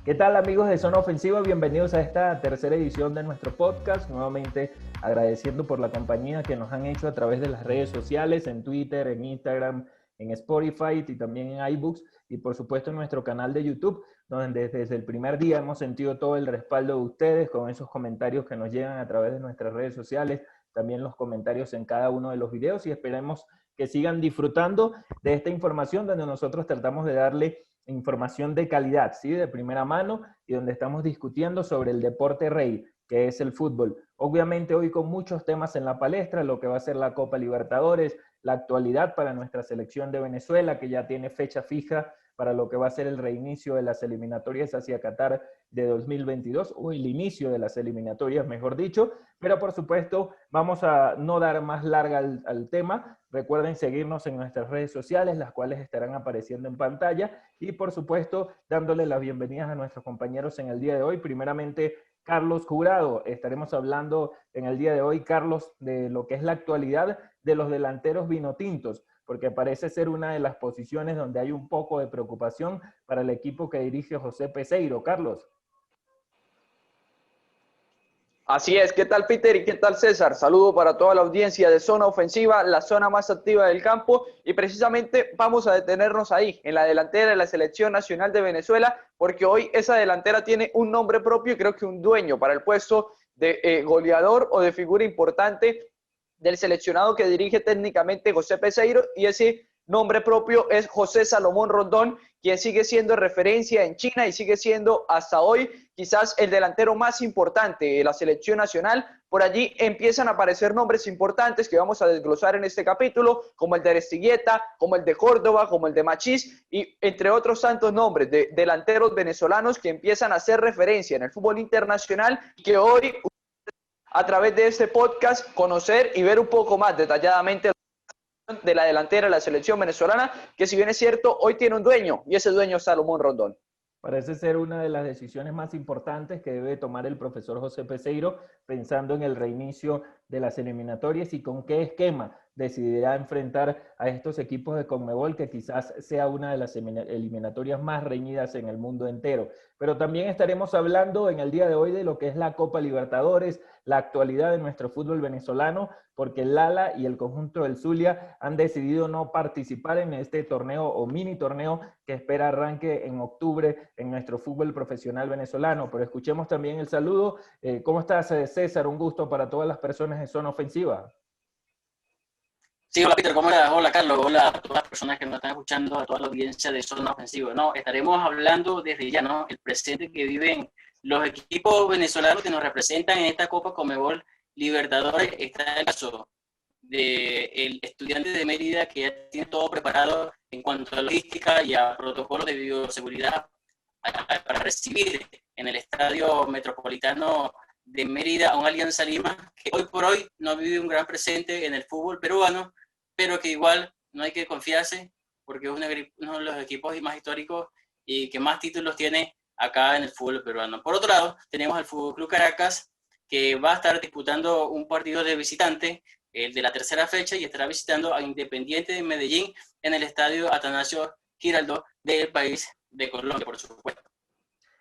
¿Qué tal, amigos de Zona Ofensiva? Bienvenidos a esta tercera edición de nuestro podcast. Nuevamente agradeciendo por la compañía que nos han hecho a través de las redes sociales, en Twitter, en Instagram, en Spotify y también en iBooks y por supuesto en nuestro canal de YouTube, donde desde el primer día hemos sentido todo el respaldo de ustedes con esos comentarios que nos llegan a través de nuestras redes sociales, también los comentarios en cada uno de los videos y esperemos que sigan disfrutando de esta información donde nosotros tratamos de darle información de calidad, ¿sí? De primera mano y donde estamos discutiendo sobre el deporte rey, que es el fútbol. Obviamente hoy con muchos temas en la palestra, lo que va a ser la Copa Libertadores, la actualidad para nuestra selección de Venezuela, que ya tiene fecha fija para lo que va a ser el reinicio de las eliminatorias hacia Qatar de 2022, o el inicio de las eliminatorias, mejor dicho, pero por supuesto vamos a no dar más larga al tema. Recuerden seguirnos en nuestras redes sociales, las cuales estarán apareciendo en pantalla, y por supuesto dándole las bienvenidas a nuestros compañeros en el día de hoy. Primeramente, Carlos Jurado. Estaremos hablando en el día de hoy, Carlos, de lo que es la actualidad de los delanteros vinotintos, porque parece ser una de las posiciones donde hay un poco de preocupación para el equipo que dirige José Peseiro. Carlos. Así es, ¿qué tal Peter y qué tal César? Saludo para toda la audiencia de Zona Ofensiva, la zona más activa del campo, y precisamente vamos a detenernos ahí, en la delantera de la Selección Nacional de Venezuela, porque hoy esa delantera tiene un nombre propio y creo que un dueño para el puesto de goleador o de figura importante del seleccionado que dirige técnicamente José Peseiro, y ese nombre propio es José Salomón Rondón, quien sigue siendo referencia en China y sigue siendo hasta hoy quizás el delantero más importante de la selección nacional. Por allí empiezan a aparecer nombres importantes que vamos a desglosar en este capítulo, como el de Aristigueta, como el de Córdoba, como el de Machís, y entre otros tantos nombres de delanteros venezolanos que empiezan a hacer referencia en el fútbol internacional y que hoy, a través de este podcast, conocer y ver un poco más detalladamente de la delantera de la selección venezolana, que si bien es cierto, hoy tiene un dueño, y ese dueño es Salomón Rondón. Parece ser una de las decisiones más importantes que debe tomar el profesor José Peseiro, pensando en el reinicio de las eliminatorias y con qué esquema decidirá enfrentar a estos equipos de Conmebol, que quizás sea una de las eliminatorias más reñidas en el mundo entero. Pero también estaremos hablando en el día de hoy de lo que es la Copa Libertadores, la actualidad de nuestro fútbol venezolano, porque el Lala y el conjunto del Zulia han decidido no participar en este torneo o mini torneo que espera arranque en octubre en nuestro fútbol profesional venezolano. Pero escuchemos también el saludo. ¿Cómo estás, César? Un gusto para todas las personas de Zona Ofensiva. Sí, hola Peter, ¿cómo estás? Hola Carlos, hola a todas las personas que nos están escuchando, a toda la audiencia de Zona Ofensiva. No, estaremos hablando desde ya, ¿no? El presente que viven los equipos venezolanos que nos representan en esta Copa Conmebol Libertadores. Está el caso del Estudiante de Mérida, que ya tiene todo preparado en cuanto a logística y a protocolos de bioseguridad para recibir en el Estadio Metropolitano de Mérida a un Alianza Lima que hoy por hoy no vive un gran presente en el fútbol peruano, pero que igual no hay que confiarse porque es uno de los equipos más históricos y que más títulos tiene acá en el fútbol peruano. Por otro lado, tenemos al Fútbol Club Caracas, que va a estar disputando un partido de visitante, el de la tercera fecha, y estará visitando a Independiente de Medellín en el estadio Atanasio Girardot del país de Colombia, por supuesto.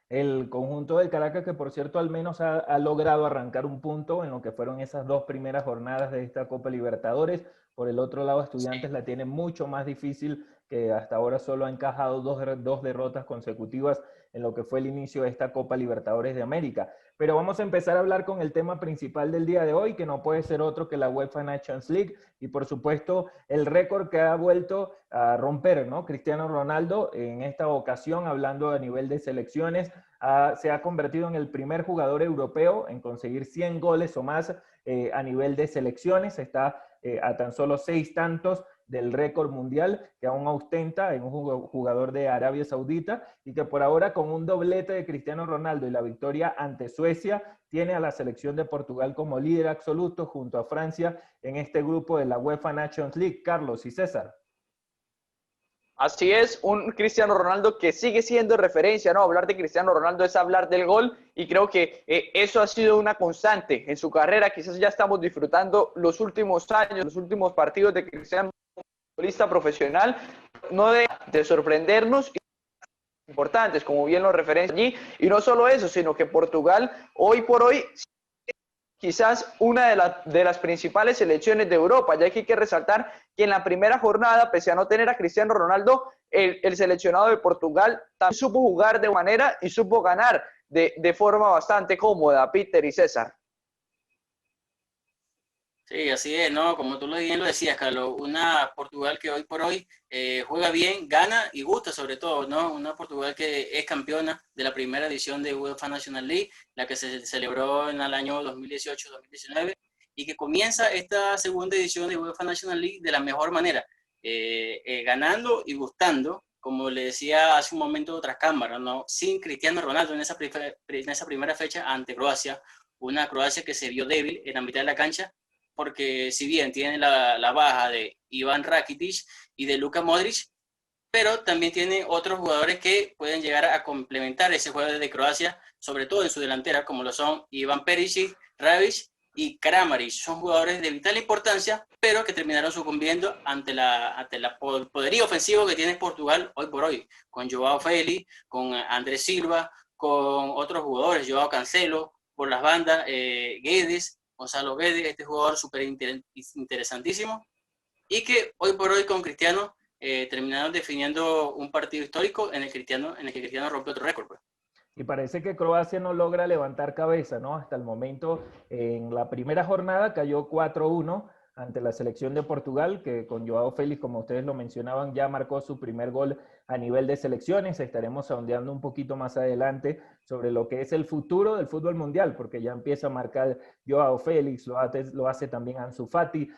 El conjunto del Caracas, que por cierto al menos ha logrado arrancar un punto en lo que fueron esas dos primeras jornadas de esta Copa Libertadores. Por el otro lado, Estudiantes la tiene mucho más difícil, que hasta ahora solo ha encajado dos derrotas consecutivas en lo que fue el inicio de esta Copa Libertadores de América. Pero vamos a empezar a hablar con el tema principal del día de hoy, que no puede ser otro que la UEFA Nations League y por supuesto el récord que ha vuelto a romper, ¿no? Cristiano Ronaldo en esta ocasión, hablando a nivel de selecciones, se ha convertido en el primer jugador europeo en conseguir 100 goles o más a nivel de selecciones. Está a tan solo 6 tantos del récord mundial que aún ostenta en un jugador de Arabia Saudita y que por ahora con un doblete de Cristiano Ronaldo y la victoria ante Suecia Suecia tiene a la selección de Portugal como líder absoluto junto a Francia en este grupo de la UEFA Nations League. Carlos y César. Así es, un Cristiano Ronaldo que sigue siendo referencia, ¿no? Hablar de Cristiano Ronaldo es hablar del gol y creo que eso ha sido una constante en su carrera. Quizás ya estamos disfrutando los últimos años, los últimos partidos de Cristiano, futbolista profesional, no de sorprendernos, importantes, como bien lo referencia allí, y no solo eso, sino que Portugal hoy por hoy quizás una de las principales selecciones de Europa, ya que hay que resaltar que en la primera jornada, pese a no tener a Cristiano Ronaldo, el seleccionado de Portugal también supo jugar de manera y supo ganar de forma bastante cómoda, Peter y César. Sí, así es, ¿no? Como tú bien lo decías, Carlos, una Portugal que hoy por hoy juega bien, gana y gusta sobre todo, ¿no? Una Portugal que es campeona de la primera edición de UEFA National League, la que se celebró en el año 2018-2019 y que comienza esta segunda edición de UEFA National League de la mejor manera, ganando y gustando, como le decía hace un momento tras cámara, ¿no? Sin Cristiano Ronaldo en esa primera fecha ante Croacia, una Croacia que se vio débil en la mitad de la cancha, porque si bien tiene la baja de Ivan Rakitic y de Luka Modric, pero también tiene otros jugadores que pueden llegar a complementar ese juego de Croacia, sobre todo en su delantera, como lo son Ivan Perisic, Rebic y Kramaric. Son jugadores de vital importancia, pero que terminaron sucumbiendo ante la poderío ofensivo que tiene Portugal hoy por hoy, con Joao Félix, con Andrés Silva, con otros jugadores, Joao Cancelo, por las bandas, Guedes, Gonzalo Guedes, este jugador súper interesantísimo, y que hoy por hoy con Cristiano terminaron definiendo un partido histórico en el que Cristiano rompió otro récord. Pues. Y parece que Croacia no logra levantar cabeza, ¿no? Hasta el momento, en la primera jornada cayó 4-1 ante la selección de Portugal, que con Joao Félix, como ustedes lo mencionaban, ya marcó su primer gol a nivel de selecciones. Estaremos sondeando un poquito más adelante sobre lo que es el futuro del fútbol mundial, porque ya empieza a marcar Joao Félix, lo hace también Ansu Fati,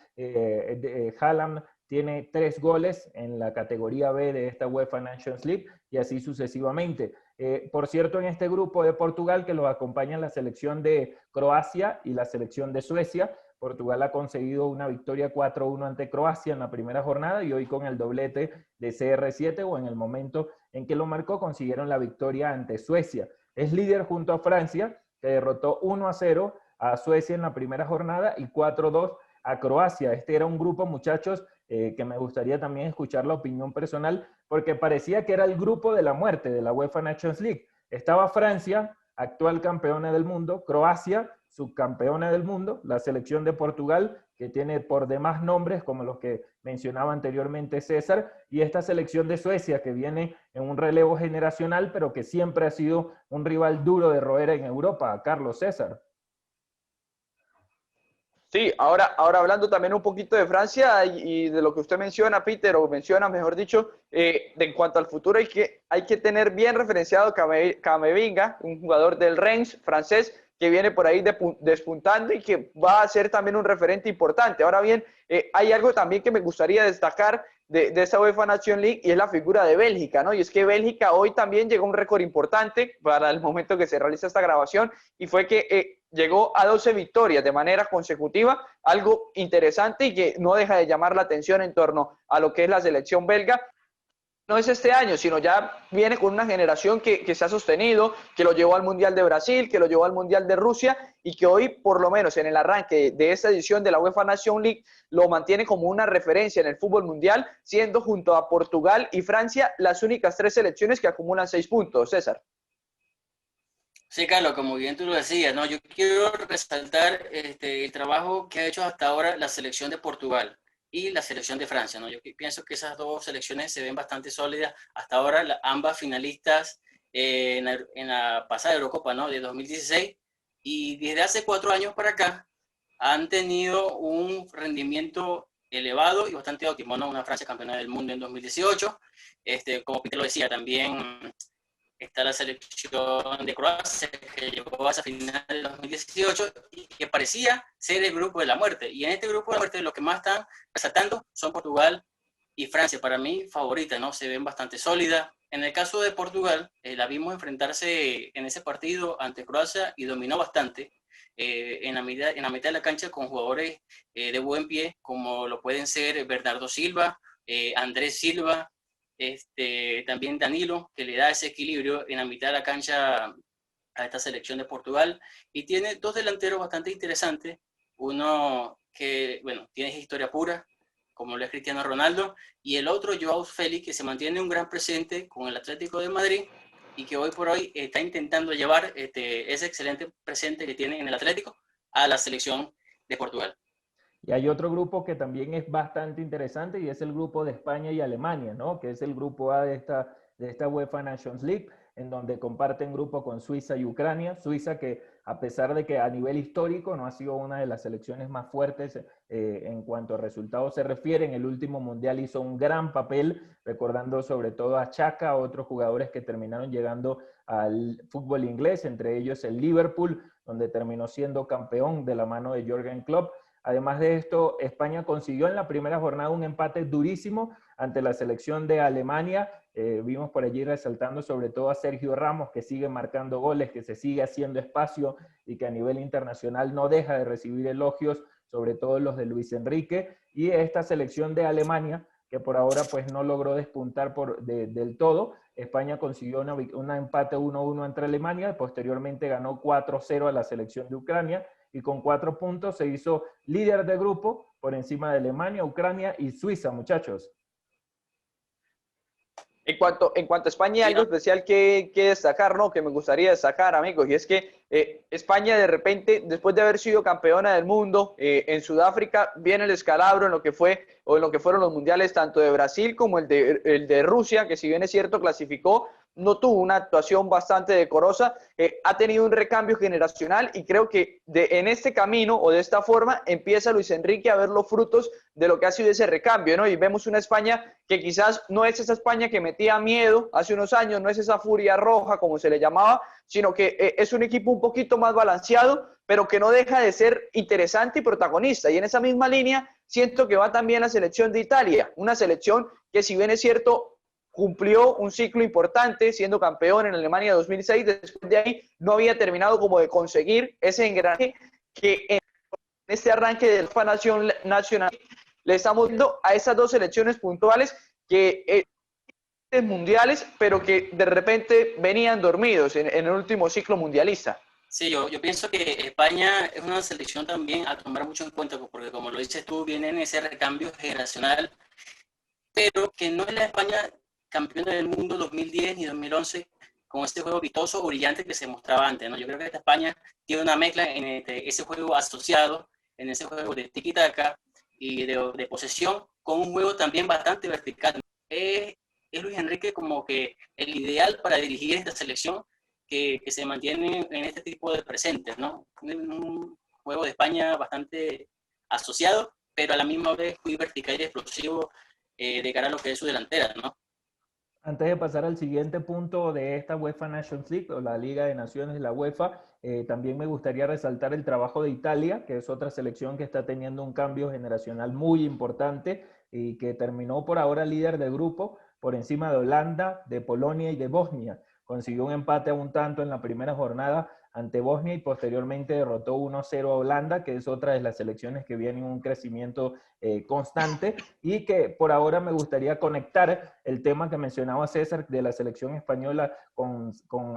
Haaland tiene 3 goles en la categoría B de esta UEFA Nations League y así sucesivamente. Por cierto, en este grupo de Portugal que los acompañan la selección de Croacia y la selección de Suecia, Portugal ha conseguido una victoria 4-1 ante Croacia en la primera jornada y hoy con el doblete de CR7 o en el momento en que lo marcó consiguieron la victoria ante Suecia. Es líder junto a Francia, que derrotó 1-0 a Suecia en la primera jornada y 4-2 a Croacia. Este era un grupo, muchachos, que me gustaría también escuchar la opinión personal, porque parecía que era el grupo de la muerte de la UEFA Nations League. Estaba Francia, actual campeona del mundo, Croacia, subcampeona del mundo, la selección de Portugal, que tiene por demás nombres como los que mencionaba anteriormente César, y esta selección de Suecia que viene en un relevo generacional, pero que siempre ha sido un rival duro de roer en Europa. Carlos, César. Sí, ahora hablando también un poquito de Francia y de lo que usted menciona, Peter, o menciona, mejor dicho, en cuanto al futuro hay que tener bien referenciado Camavinga, un jugador del Rennes francés, que viene por ahí despuntando y que va a ser también un referente importante. Ahora bien, hay algo también que me gustaría destacar de esta UEFA Nation League y es la figura de Bélgica, ¿no? Y es que Bélgica hoy también llegó a un récord importante para el momento que se realiza esta grabación y fue que llegó a 12 victorias de manera consecutiva, algo interesante y que no deja de llamar la atención en torno a lo que es la selección belga. No es este año, sino ya viene con una generación que se ha sostenido, que lo llevó al Mundial de Brasil, que lo llevó al Mundial de Rusia y que hoy, por lo menos en el arranque de esta edición de la UEFA Nation League, lo mantiene como una referencia en el fútbol mundial, siendo junto a Portugal y Francia las únicas 3 selecciones que acumulan 6 puntos. César. Sí, Carlos, como bien tú lo decías, ¿no? Yo quiero resaltar el trabajo que ha hecho hasta ahora la selección de Portugal y la selección de Francia, ¿no? Yo pienso que esas dos selecciones se ven bastante sólidas. Hasta ahora, ambas finalistas en la pasada Eurocopa, ¿no? De 2016. Y desde hace 4 años para acá han tenido un rendimiento elevado y bastante óptimo, ¿no? Una Francia campeona del mundo en 2018. Como Peter lo decía, también está la selección de Croacia que llegó a esa final de 2018 y que parecía ser el grupo de la muerte. Y en este grupo de la muerte lo que más están resaltando son Portugal y Francia. Para mí, favorita, ¿no? Se ven bastante sólidas. En el caso de Portugal, la vimos enfrentarse en ese partido ante Croacia y dominó bastante en la mitad de la cancha con jugadores de buen pie, como lo pueden ser Bernardo Silva, Andrés Silva, también Danilo, que le da ese equilibrio en la mitad de la cancha a esta selección de Portugal. Y tiene dos delanteros bastante interesantes. Uno que, bueno, tiene historia pura, como lo es Cristiano Ronaldo, y el otro, Joao Félix, que se mantiene un gran presente con el Atlético de Madrid y que hoy por hoy está intentando llevar ese excelente presente que tiene en el Atlético a la selección de Portugal. Y hay otro grupo que también es bastante interesante y es el grupo de España y Alemania, ¿no? Que es el grupo A de esta UEFA Nations League, en donde comparten grupo con Suiza y Ucrania. Suiza que a pesar de que a nivel histórico no ha sido una de las selecciones más fuertes en cuanto a resultados se refiere, en el último mundial hizo un gran papel, recordando sobre todo a Xhaka, a otros jugadores que terminaron llegando al fútbol inglés, entre ellos el Liverpool, donde terminó siendo campeón de la mano de Jürgen Klopp. Además de esto, España consiguió en la primera jornada un empate durísimo ante la selección de Alemania. Vimos por allí resaltando sobre todo a Sergio Ramos, que sigue marcando goles, que se sigue haciendo espacio y que a nivel internacional no deja de recibir elogios, sobre todo los de Luis Enrique. Y esta selección de Alemania, que por ahora pues no logró despuntar del todo. España consiguió una empate 1-1 entre Alemania, y posteriormente ganó 4-0 a la selección de Ucrania, y con 4 puntos se hizo líder de grupo por encima de Alemania, Ucrania y Suiza, muchachos. En cuanto a España, hay algo especial que destacar, ¿no? Que me gustaría destacar, amigos, y es que España de repente, después de haber sido campeona del mundo en Sudáfrica, viene el descalabro en lo que fueron los mundiales tanto de Brasil como el de Rusia, que si bien es cierto clasificó, no tuvo una actuación bastante decorosa, ha tenido un recambio generacional y creo que en este camino o de esta forma empieza Luis Enrique a ver los frutos de lo que ha sido ese recambio, ¿no? Y vemos una España que quizás no es esa España que metía miedo hace unos años, no es esa furia roja como se le llamaba, sino que es un equipo un poquito más balanceado, pero que no deja de ser interesante y protagonista. Y en esa misma línea siento que va también la selección de Italia, una selección que si bien es cierto cumplió un ciclo importante siendo campeón en Alemania 2006, después de ahí no había terminado como de conseguir ese engranaje que en este arranque del FIFA Nacional le estamos viendo a esas dos selecciones puntuales que mundiales, pero que de repente venían dormidos en el último ciclo mundialista. Sí, yo pienso que España es una selección también a tomar mucho en cuenta, porque como lo dices tú, viene en ese recambio generacional, pero que no es la España campeona del mundo 2010 y 2011 con este juego vistoso o brillante que se mostraba antes, ¿no? Yo creo que esta España tiene una mezcla en ese juego asociado, en ese juego de tiki-taka y de posesión, con un juego también bastante vertical. Es Luis Enrique como que el ideal para dirigir esta selección que se mantiene en este tipo de presentes, ¿no? Un juego de España bastante asociado, pero a la misma vez muy vertical y explosivo de cara a lo que es su delantera, ¿no? Antes de pasar al siguiente punto de esta UEFA Nations League, o la Liga de Naciones de la UEFA, también me gustaría resaltar el trabajo de Italia, que es otra selección que está teniendo un cambio generacional muy importante y que terminó por ahora líder del grupo por encima de Holanda, de Polonia y de Bosnia. Consiguió un empate a un tanto en la primera jornada ante Bosnia y posteriormente derrotó 1-0 a Holanda, que es otra de las selecciones que viene en un crecimiento constante, y que por ahora me gustaría conectar el tema que mencionaba César de la selección española con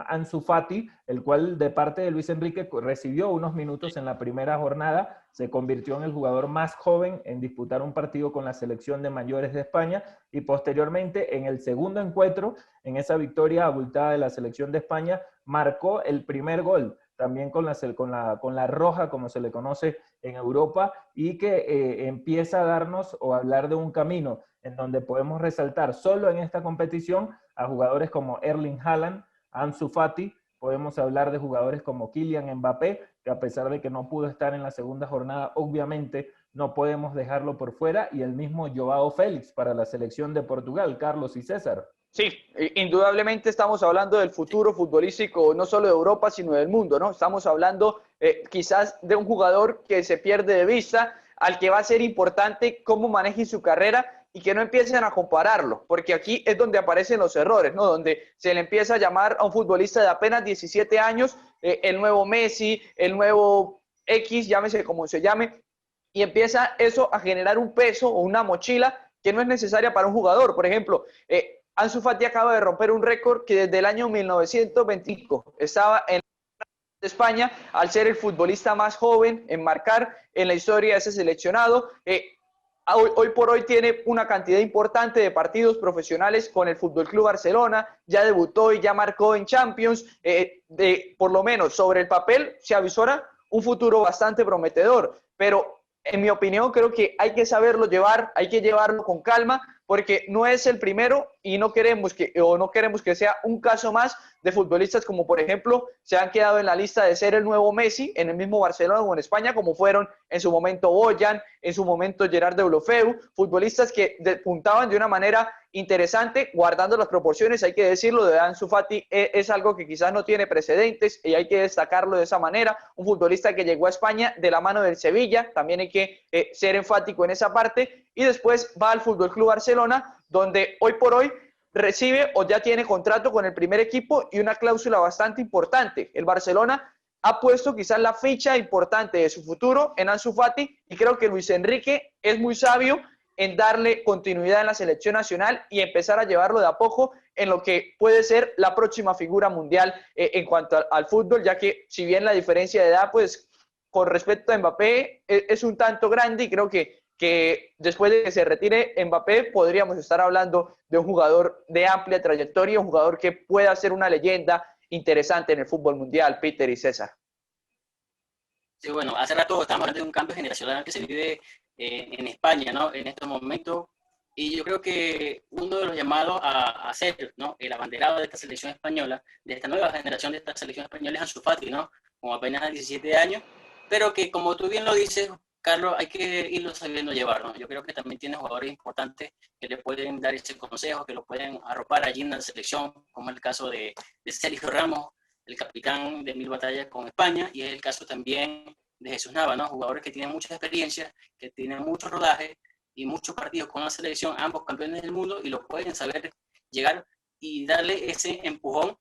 Ansu Fati, el cual de parte de Luis Enrique recibió unos minutos en la primera jornada, se convirtió en el jugador más joven en disputar un partido con la selección de mayores de España y posteriormente en el segundo encuentro, en esa victoria abultada de la selección de España, marcó el primer gol, también con la roja, como se le conoce en Europa, y que empieza a darnos o a hablar de un camino en donde podemos resaltar solo en esta competición a jugadores como Erling Haaland, Ansu Fati, podemos hablar de jugadores como Kylian Mbappé, que a pesar de que no pudo estar en la segunda jornada, obviamente no podemos dejarlo por fuera, y el mismo Joao Félix para la selección de Portugal, Carlos y César. Sí, indudablemente estamos hablando del futuro futbolístico no solo de Europa, sino del mundo, ¿no? Estamos hablando quizás de un jugador que se pierde de vista, al que va a ser importante cómo maneje su carrera y que no empiecen a compararlo, porque aquí es donde aparecen los errores, ¿no? Donde se le empieza a llamar a un futbolista de apenas 17 años el nuevo Messi, el nuevo X, llámese como se llame, y empieza eso a generar un peso o una mochila que no es necesaria para un jugador. Por ejemplo, Ansu Fati acaba de romper un récord que desde el año 1925 estaba en España al ser el futbolista más joven en marcar en la historia de ese seleccionado. Hoy por hoy tiene una cantidad importante de partidos profesionales con el Fútbol Club Barcelona, ya debutó y ya marcó en Champions, por lo menos sobre el papel se avisora un futuro bastante prometedor, pero en mi opinión creo que hay que saberlo llevar, hay que llevarlo con calma, porque no es el primero y no queremos que sea un caso más de futbolistas como por ejemplo se han quedado en la lista de ser el nuevo Messi en el mismo Barcelona o en España, como fueron en su momento Boyan, en su momento Gerard Deulofeu, futbolistas que despuntaban de una manera interesante, guardando las proporciones, hay que decirlo, de Ansu Fati es algo que quizás no tiene precedentes y hay que destacarlo de esa manera, un futbolista que llegó a España de la mano del Sevilla, también hay que ser enfático en esa parte, y después va al Fútbol Club Barcelona, donde hoy por hoy recibe o ya tiene contrato con el primer equipo y una cláusula bastante importante. El Barcelona ha puesto quizás la ficha importante de su futuro en Ansu Fati y creo que Luis Enrique es muy sabio en darle continuidad en la selección nacional y empezar a llevarlo de a poco en lo que puede ser la próxima figura mundial en cuanto al fútbol, ya que si bien la diferencia de edad, pues con respecto a Mbappé es un tanto grande y creo que después de que se retire Mbappé podríamos estar hablando de un jugador de amplia trayectoria, un jugador que pueda ser una leyenda interesante en el fútbol mundial, Peter y César. Sí, bueno, hace rato estamos hablando de un cambio generacional que se vive en España, ¿no? En estos momentos, y yo creo que uno de los llamados a ser, ¿no? El abanderado de esta selección española, de esta nueva generación de esta selección española es Ansu Fati, ¿no? Con apenas 17 años, pero que como tú bien lo dices, Carlos, hay que irlo sabiendo llevar, ¿no? Yo creo que también tiene jugadores importantes que le pueden dar ese consejo, que lo pueden arropar allí en la selección, como es el caso de Sergio Ramos, el capitán de 1000 batallas con España, y es el caso también de Jesús Nava, ¿no? Jugadores que tienen mucha experiencia, que tienen mucho rodaje y muchos partidos con la selección, ambos campeones del mundo, y lo pueden saber llegar y darle ese empujón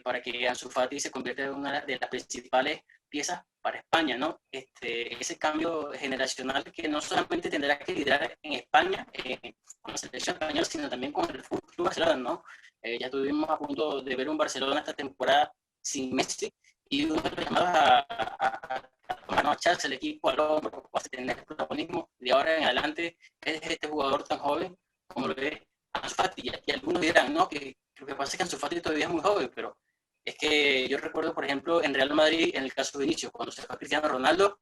para que Ansu Fati se convierta en una de las principales piezas para España, ¿no? Ese cambio generacional que no solamente tendrá que liderar en España con la selección española, sino también con el Fútbol Club Barcelona, ¿no? Ya estuvimos a punto de ver un Barcelona esta temporada sin Messi y uno de los llamados a echarse el equipo al hombro, a tener el protagonismo de ahora en adelante es este jugador tan joven como lo es Ansu Fati. Y algunos dirán, no, que lo que pasa es que Ansu Fati todavía es muy joven, pero es que yo recuerdo, por ejemplo, en Real Madrid, en el caso de Vinicius, cuando se fue Cristiano Ronaldo,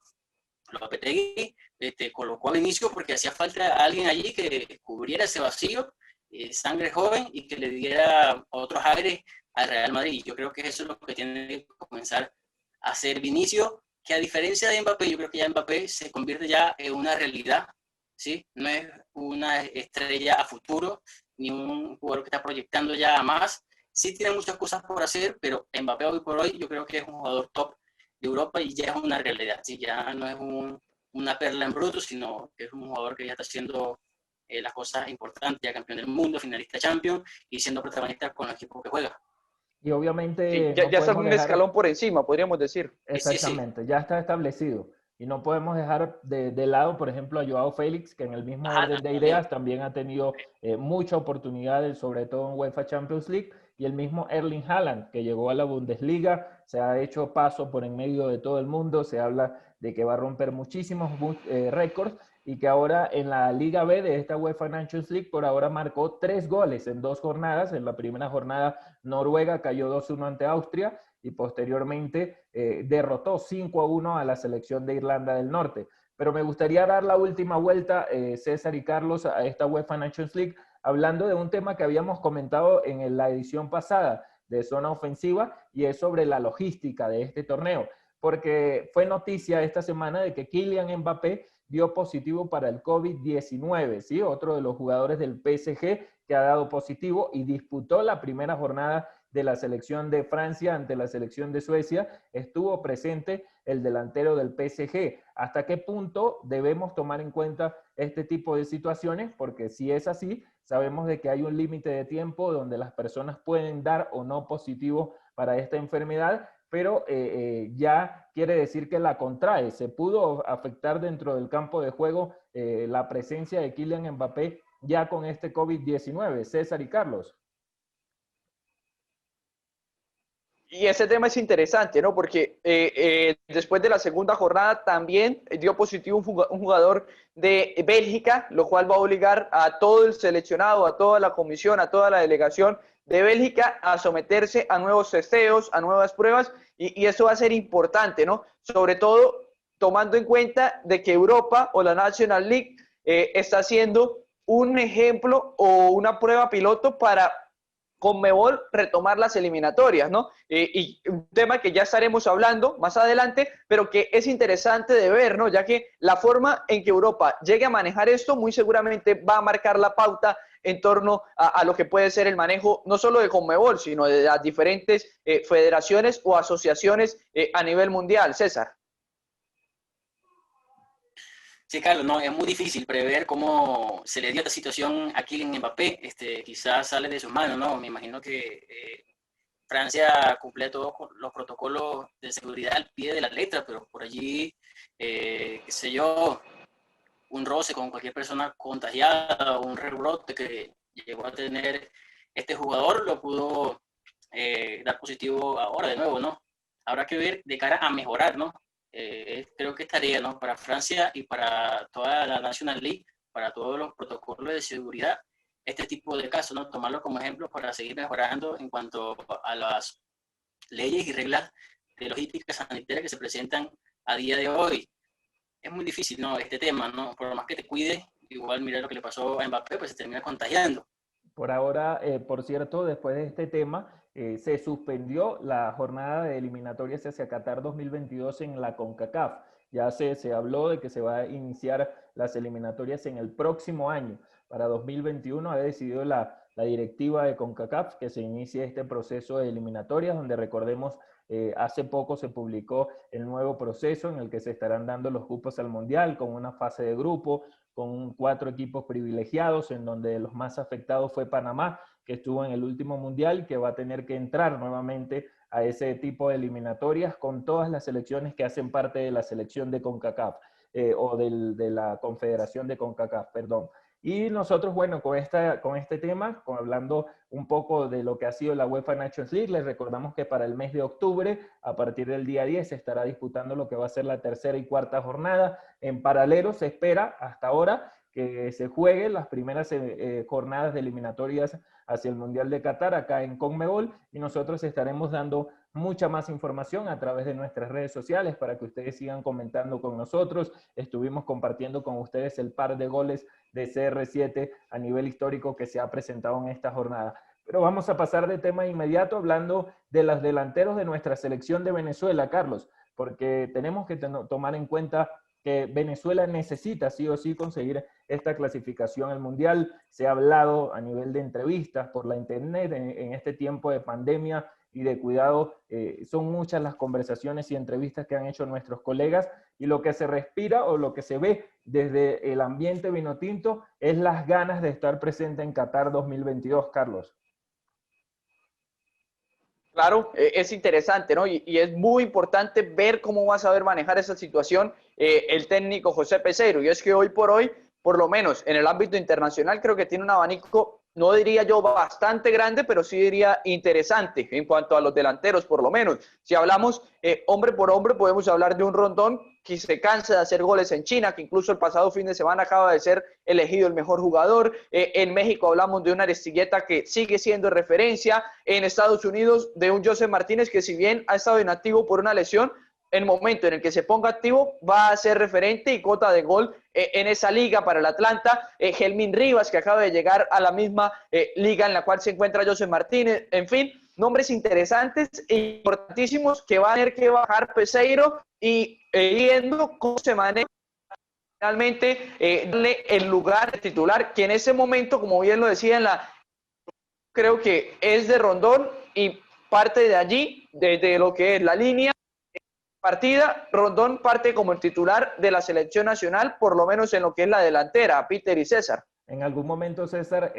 Lopetegui colocó a Vinicius porque hacía falta alguien allí que cubriera ese vacío, sangre joven, y que le diera otros aires al Real Madrid. Yo creo que eso es lo que tiene que comenzar a hacer Vinicius, que a diferencia de Mbappé, yo creo que ya Mbappé se convierte ya en una realidad, ¿sí? No es una estrella a futuro, ni un jugador que está proyectando ya a más. Sí tiene muchas cosas por hacer, pero Mbappé hoy por hoy yo creo que es un jugador top de Europa y ya es una realidad, ¿sí? Ya no es una perla en bruto, sino que es un jugador que ya está haciendo las cosas importantes, ya campeón del mundo, finalista Champions y siendo protagonista con el equipo que juega. Y obviamente Sí, ya está un escalón por encima, podríamos decir. Exactamente, ya está establecido. Y no podemos dejar de lado, por ejemplo, a Joao Félix, que en el mismo orden de ideas también ha tenido muchas oportunidades, sobre todo en UEFA Champions League, y el mismo Erling Haaland, que llegó a la Bundesliga, se ha hecho paso por en medio de todo el mundo, se habla de que va a romper muchísimos récords, y que ahora en la Liga B de esta UEFA Nations League, por ahora marcó 3 goles en 2 jornadas. En la primera jornada, Noruega cayó 2-1 ante Austria, y posteriormente derrotó 5-1 a la selección de Irlanda del Norte. Pero me gustaría dar la última vuelta, César y Carlos, a esta UEFA Nations League, hablando de un tema que habíamos comentado en la edición pasada de Zona Ofensiva, y es sobre la logística de este torneo, porque fue noticia esta semana de que Kylian Mbappé dio positivo para el COVID-19, ¿sí? Otro de los jugadores del PSG que ha dado positivo y disputó la primera jornada de la selección de Francia ante la selección de Suecia, estuvo presente el delantero del PSG. ¿Hasta qué punto debemos tomar en cuenta este tipo de situaciones? Porque si es así, sabemos de que hay un límite de tiempo donde las personas pueden dar o no positivo para esta enfermedad, pero ya quiere decir que la contrae. ¿Se pudo afectar dentro del campo de juego la presencia de Kylian Mbappé ya con este COVID-19? César y Carlos. Y ese tema es interesante, ¿no? Porque después de la segunda jornada también dio positivo un jugador de Bélgica, lo cual va a obligar a todo el seleccionado, a toda la comisión, a toda la delegación de Bélgica a someterse a nuevos testeos, a nuevas pruebas, y eso va a ser importante, ¿no? Sobre todo tomando en cuenta de que Europa o la National League está haciendo un ejemplo o una prueba piloto para Conmebol retomar las eliminatorias, ¿no? Y un tema que ya estaremos hablando más adelante, pero que es interesante de ver, ¿no? Ya que la forma en que Europa llegue a manejar esto muy seguramente va a marcar la pauta en torno a lo que puede ser el manejo no solo de Conmebol, sino de las diferentes federaciones o asociaciones a nivel mundial. César. Sí, Carlos, no, es muy difícil prever cómo se le dio esta situación a Kylian Mbappé. Quizás sale de sus manos, ¿no? Me imagino que Francia cumple todos los protocolos de seguridad al pie de la letra, pero por allí, qué sé yo, un roce con cualquier persona contagiada o un rebrote que llegó a tener este jugador lo pudo dar positivo ahora de nuevo, ¿no? Habrá que ver de cara a mejorar, ¿no? Creo que estaría, ¿no? Para Francia y para toda la National League, para todos los protocolos de seguridad, este tipo de casos, ¿no? Tomarlo como ejemplo para seguir mejorando en cuanto a las leyes y reglas de logística sanitaria que se presentan a día de hoy. Es muy difícil, ¿no? Este tema, ¿no? Por más que te cuides, igual mira lo que le pasó a Mbappé, pues se termina contagiando. Por ahora, por cierto, después de este tema, se suspendió la jornada de eliminatorias hacia Qatar 2022 en la CONCACAF. Ya se habló de que se va a iniciar las eliminatorias en el próximo año. Para 2021 ha decidido la directiva de CONCACAF que se inicie este proceso de eliminatorias, donde recordemos, hace poco se publicó el nuevo proceso en el que se estarán dando los cupos al Mundial con una fase de grupo, con 4 equipos privilegiados, en donde los más afectados fue Panamá, que estuvo en el último mundial y que va a tener que entrar nuevamente a ese tipo de eliminatorias con todas las selecciones que hacen parte de la selección de CONCACAF, o de la confederación de CONCACAF, perdón. Y nosotros, bueno, con este tema, hablando un poco de lo que ha sido la UEFA Nations League, les recordamos que para el mes de octubre, a partir del día 10, se estará disputando lo que va a ser la tercera y cuarta jornada. En paralelo, se espera hasta ahora que se jueguen las primeras jornadas de eliminatorias hacia el Mundial de Qatar acá en Conmebol, y nosotros estaremos dando mucha más información a través de nuestras redes sociales para que ustedes sigan comentando con nosotros. Estuvimos compartiendo con ustedes el par de goles de CR7 a nivel histórico que se ha presentado en esta jornada. Pero vamos a pasar de tema inmediato hablando de los delanteros de nuestra selección de Venezuela, Carlos, porque tenemos que tomar en cuenta que Venezuela necesita sí o sí conseguir esta clasificación al Mundial. Se ha hablado a nivel de entrevistas por la internet en este tiempo de pandemia y de cuidado. Son muchas las conversaciones y entrevistas que han hecho nuestros colegas, y lo que se respira o lo que se ve desde el ambiente vinotinto es las ganas de estar presente en Qatar 2022, Carlos. Claro, es interesante, ¿no? Y es muy importante ver cómo va a saber manejar esa situación el técnico José Peseiro. Y es que hoy por hoy, por lo menos en el ámbito internacional, creo que tiene un abanico, no diría yo bastante grande, pero sí diría interesante en cuanto a los delanteros, por lo menos. Si hablamos hombre por hombre, podemos hablar de un Rondón que se cansa de hacer goles en China, que incluso el pasado fin de semana acaba de ser elegido el mejor jugador. En México hablamos de un Aristilleta que sigue siendo referencia. En Estados Unidos de un José Martínez que, si bien ha estado inactivo por una lesión, en el momento en el que se ponga activo va a ser referente y cota de gol en esa liga para el Atlanta. Gelmín Rivas, que acaba de llegar a la misma liga en la cual se encuentra José Martínez. En fin, nombres interesantes e importantísimos que va a tener que bajar Peseiro y viendo cómo se maneja finalmente, darle el lugar de titular, que en ese momento, como bien lo decía creo que es de Rondón, y parte de allí, desde lo que es la línea, partida, Rondón parte como el titular de la selección nacional, por lo menos en lo que es la delantera, Peter y César. En algún momento, César,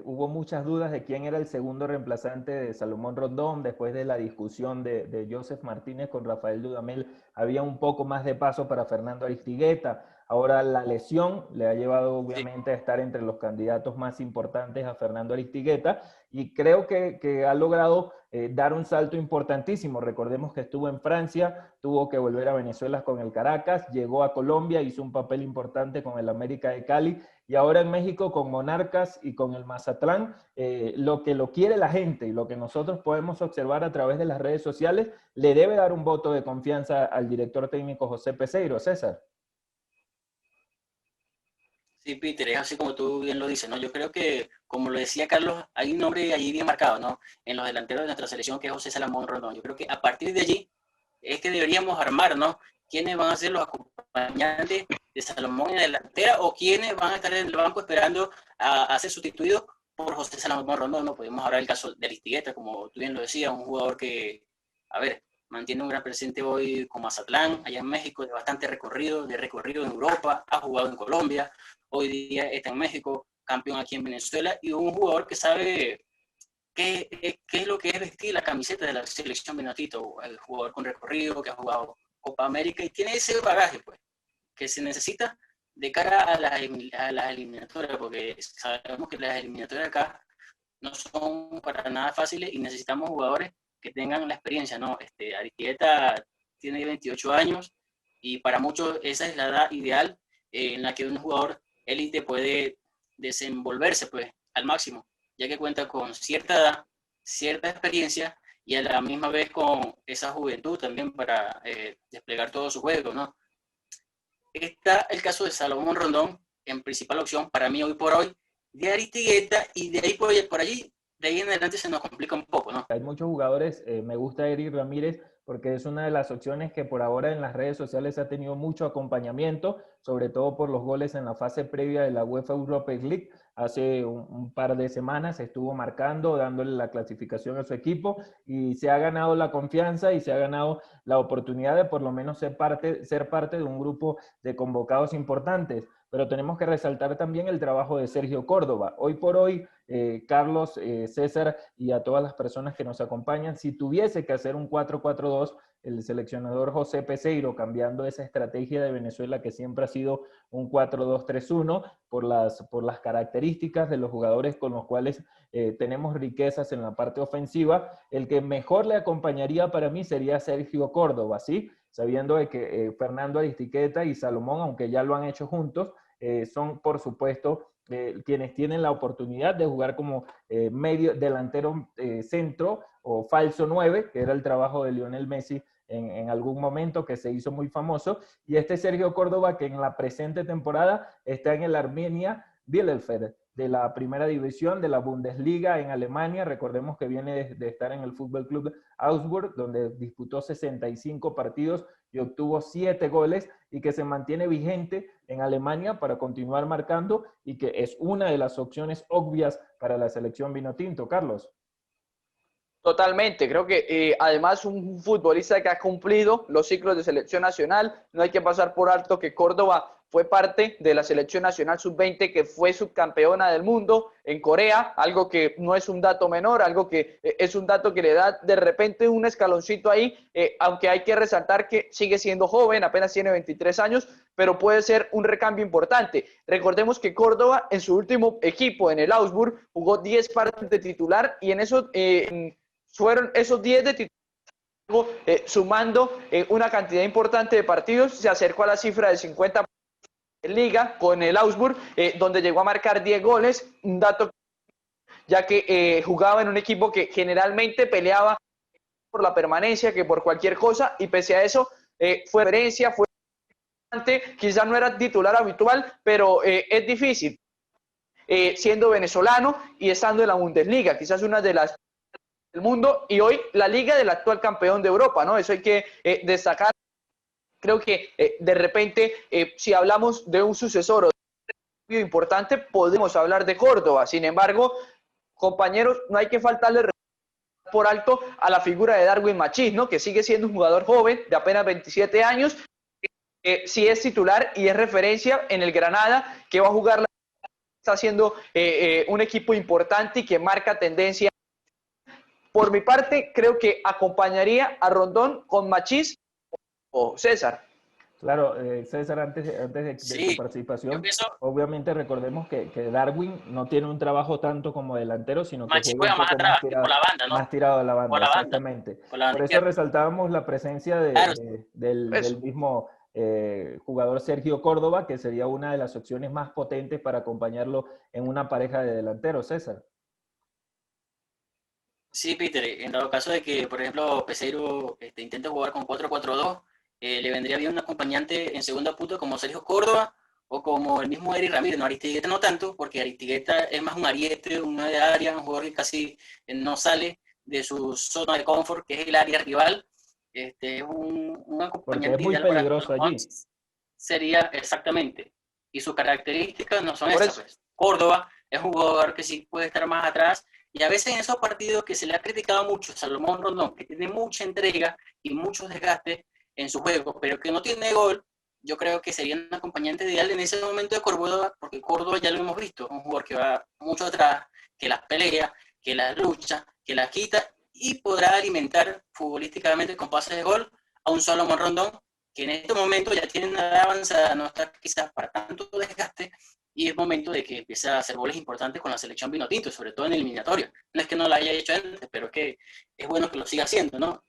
hubo muchas dudas de quién era el segundo reemplazante de Salomón Rondón. Después de la discusión de Joseph Martínez con Rafael Dudamel, había un poco más de paso para Fernando Aristigueta. Ahora la lesión le ha llevado obviamente a estar entre los candidatos más importantes a Fernando Aristigueta y creo que ha logrado dar un salto importantísimo. Recordemos que estuvo en Francia, tuvo que volver a Venezuela con el Caracas, llegó a Colombia, hizo un papel importante con el América de Cali y ahora en México con Monarcas y con el Mazatlán, lo que lo quiere la gente y lo que nosotros podemos observar a través de las redes sociales, le debe dar un voto de confianza al director técnico José Peseiro. César. Sí, Peter, es así como tú bien lo dices, ¿no? Yo creo que, como lo decía Carlos, hay un nombre ahí bien marcado, ¿no? En los delanteros de nuestra selección, que es José Salomón Rondón. Yo creo que a partir de allí es que deberíamos armar, ¿no? ¿Quiénes van a ser los acompañantes de Salomón en la delantera o quiénes van a estar en el banco esperando a ser sustituidos por José Salomón Rondón? No podemos hablar del caso de Aristigueta, como tú bien lo decías, un jugador que, a ver, mantiene un gran presente hoy con Mazatlán, allá en México, de bastante recorrido, de recorrido en Europa, ha jugado en Colombia, hoy día está en México, campeón aquí en Venezuela, y un jugador que sabe qué es lo que es vestir la camiseta de la selección Benotito, el jugador con recorrido, que ha jugado Copa América, y tiene ese bagaje, pues, que se necesita de cara a las eliminatorias, porque sabemos que las eliminatorias acá no son para nada fáciles y necesitamos jugadores que tengan la experiencia, ¿no? Aristigueta tiene 28 años y para muchos esa es la edad ideal en la que un jugador élite puede desenvolverse pues al máximo, ya que cuenta con cierta edad, cierta experiencia y a la misma vez con esa juventud también para desplegar todo su juego, ¿no? Está el caso de Salomón Rondón en principal opción para mí hoy por hoy, de Aristigueta y de ahí por allí, de ahí en adelante se nos complica un poco, ¿no? Hay muchos jugadores, me gusta Eric Ramírez porque es una de las opciones que por ahora en las redes sociales ha tenido mucho acompañamiento, sobre todo por los goles en la fase previa de la UEFA Europa League. Hace un par de semanas estuvo marcando, dándole la clasificación a su equipo y se ha ganado la confianza y se ha ganado la oportunidad de por lo menos ser parte de un grupo de convocados importantes. Pero tenemos que resaltar también el trabajo de Sergio Córdoba. Hoy por hoy, Carlos, César y a todas las personas que nos acompañan, si tuviese que hacer un 4-4-2, el seleccionador José Peseiro, cambiando esa estrategia de Venezuela que siempre ha sido un 4-2-3-1 por las características de los jugadores con los cuales tenemos riquezas en la parte ofensiva, el que mejor le acompañaría para mí sería Sergio Córdoba, ¿sí? Sabiendo de que Fernando Aristiqueta y Salomón, aunque ya lo han hecho juntos, son por supuesto quienes tienen la oportunidad de jugar como medio delantero centro o falso 9, que era el trabajo de Lionel Messi en algún momento, que se hizo muy famoso, y este Sergio Córdoba que en la presente temporada está en el Arminia Bielefeld de la primera división de la Bundesliga en Alemania. Recordemos que viene de estar en el Fútbol Club Augsburg, donde disputó 65 partidos y obtuvo 7 goles y que se mantiene vigente en Alemania para continuar marcando y que es una de las opciones obvias para la selección vinotinto. Carlos. Totalmente, creo que además un futbolista que ha cumplido los ciclos de selección nacional, no hay que pasar por alto que Córdoba fue parte de la selección nacional sub-20 que fue subcampeona del mundo en Corea, algo que no es un dato menor, algo que es un dato que le da de repente un escaloncito ahí, aunque hay que resaltar que sigue siendo joven, apenas tiene 23 años, pero puede ser un recambio importante. Recordemos que Córdoba en su último equipo, en el Augsburg, jugó 10 partidos de titular y en eso fueron esos 10 de titular, sumando una cantidad importante de partidos, se acercó a la cifra de 50 en Liga con el Augsburg, donde llegó a marcar 10 goles, un dato ya que jugaba en un equipo que generalmente peleaba por la permanencia que por cualquier cosa, y pese a eso fue referencia, fue importante, quizás no era titular habitual, pero es difícil, siendo venezolano y estando en la Bundesliga, quizás una de las del mundo y hoy la liga del actual campeón de Europa, ¿no? Eso hay que destacar. Creo que de repente, si hablamos de un sucesor o de un importante, podemos hablar de Córdoba. Sin embargo, compañeros, no hay que faltarle por alto a la figura de Darwin Machís, ¿no? Que sigue siendo un jugador joven de apenas 27 años, sí es titular y es referencia en el Granada, que va a jugar, está siendo un equipo importante y que marca tendencia. Por mi parte, creo que acompañaría a Rondón con Machís o César. Claro, César, antes de tu Sí, yo participación, pienso obviamente recordemos que Darwin no tiene un trabajo tanto como delantero, sino que Machi juega un juega más poco atrás, que por la banda, ¿no? más tirado a la Por banda, la banda, exactamente. por la banda Por eso izquierda. resaltábamos la presencia Claro, del Eso. mismo jugador Sergio Córdoba, que sería una de las opciones más potentes para acompañarlo en una pareja de delanteros, César. sí, Peter, en dado caso de que, por ejemplo, Peseiro intente jugar con 4-4-2, le vendría bien un acompañante en segunda punta como Sergio Córdoba o como el mismo Eric Ramírez. No, Aristigueta no tanto, porque Aristigueta es más un ariete, un de área, un jugador que casi no sale de su zona de confort, que es el área rival. Es un Porque es acompañante muy ideal para peligroso Rondón, allí. sería exactamente. Y sus características no son Por esas, eso. pues. Córdoba es un jugador que sí puede estar más atrás, y a veces en esos partidos que se le ha criticado mucho a Salomón Rondón, que tiene mucha entrega y mucho desgaste en su juego, pero que no tiene gol, yo creo que sería un acompañante ideal en ese momento de Córdoba, porque Córdoba ya lo hemos visto, un jugador que va mucho atrás, que las pelea, que las lucha, que las quita, y podrá alimentar futbolísticamente con pases de gol a un Salomón Rondón, que en este momento ya tiene una edad avanzada, no está quizás para tanto desgaste, y es momento de que empiece a hacer goles importantes con la selección vinotinto, sobre todo en eliminatoria. No es que no lo haya hecho antes, pero es que es bueno que lo siga haciendo, ¿no?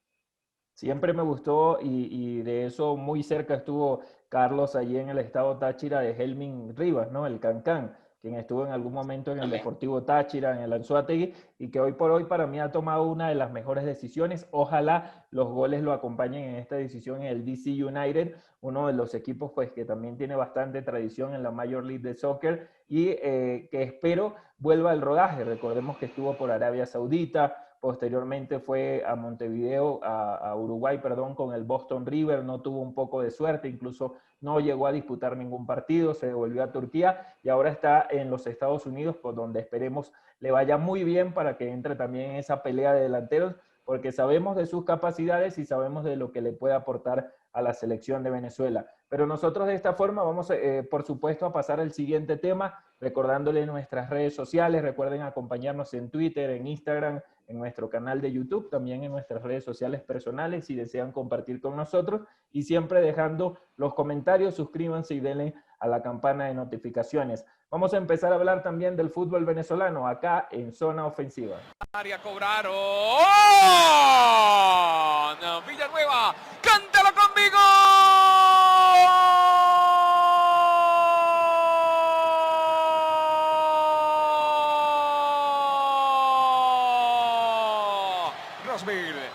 Siempre me gustó y de eso muy cerca estuvo Carlos allí en el estado Táchira de Helmin Rivas, ¿no? El Cancán, quien estuvo en algún momento en el También. Deportivo Táchira, en el Anzoátegui, y que hoy por hoy para mí ha tomado una de las mejores decisiones. Ojalá los goles lo acompañen en esta decisión en el DC United, uno de los equipos pues que también tiene bastante tradición en la Major League de Soccer y que espero vuelva al rodaje. Recordemos que estuvo por Arabia Saudita, posteriormente fue a Montevideo, a Uruguay, perdón, con el Boston River, no tuvo un poco de suerte, incluso no llegó a disputar ningún partido, se devolvió a Turquía y ahora está en los Estados Unidos, por donde esperemos le vaya muy bien para que entre también en esa pelea de delanteros, porque sabemos de sus capacidades y sabemos de lo que le puede aportar a la selección de Venezuela. Pero nosotros de esta forma vamos, por supuesto, a pasar al siguiente tema, recordándole nuestras redes sociales. Recuerden acompañarnos en Twitter, en Instagram, en nuestro canal de YouTube, también en nuestras redes sociales personales si desean compartir con nosotros y siempre dejando los comentarios, suscríbanse y denle a la campana de notificaciones. Vamos a empezar a hablar también del fútbol venezolano acá en Zona Ofensiva. Cobraron. Villanueva, cántalo conmigo. Rosville.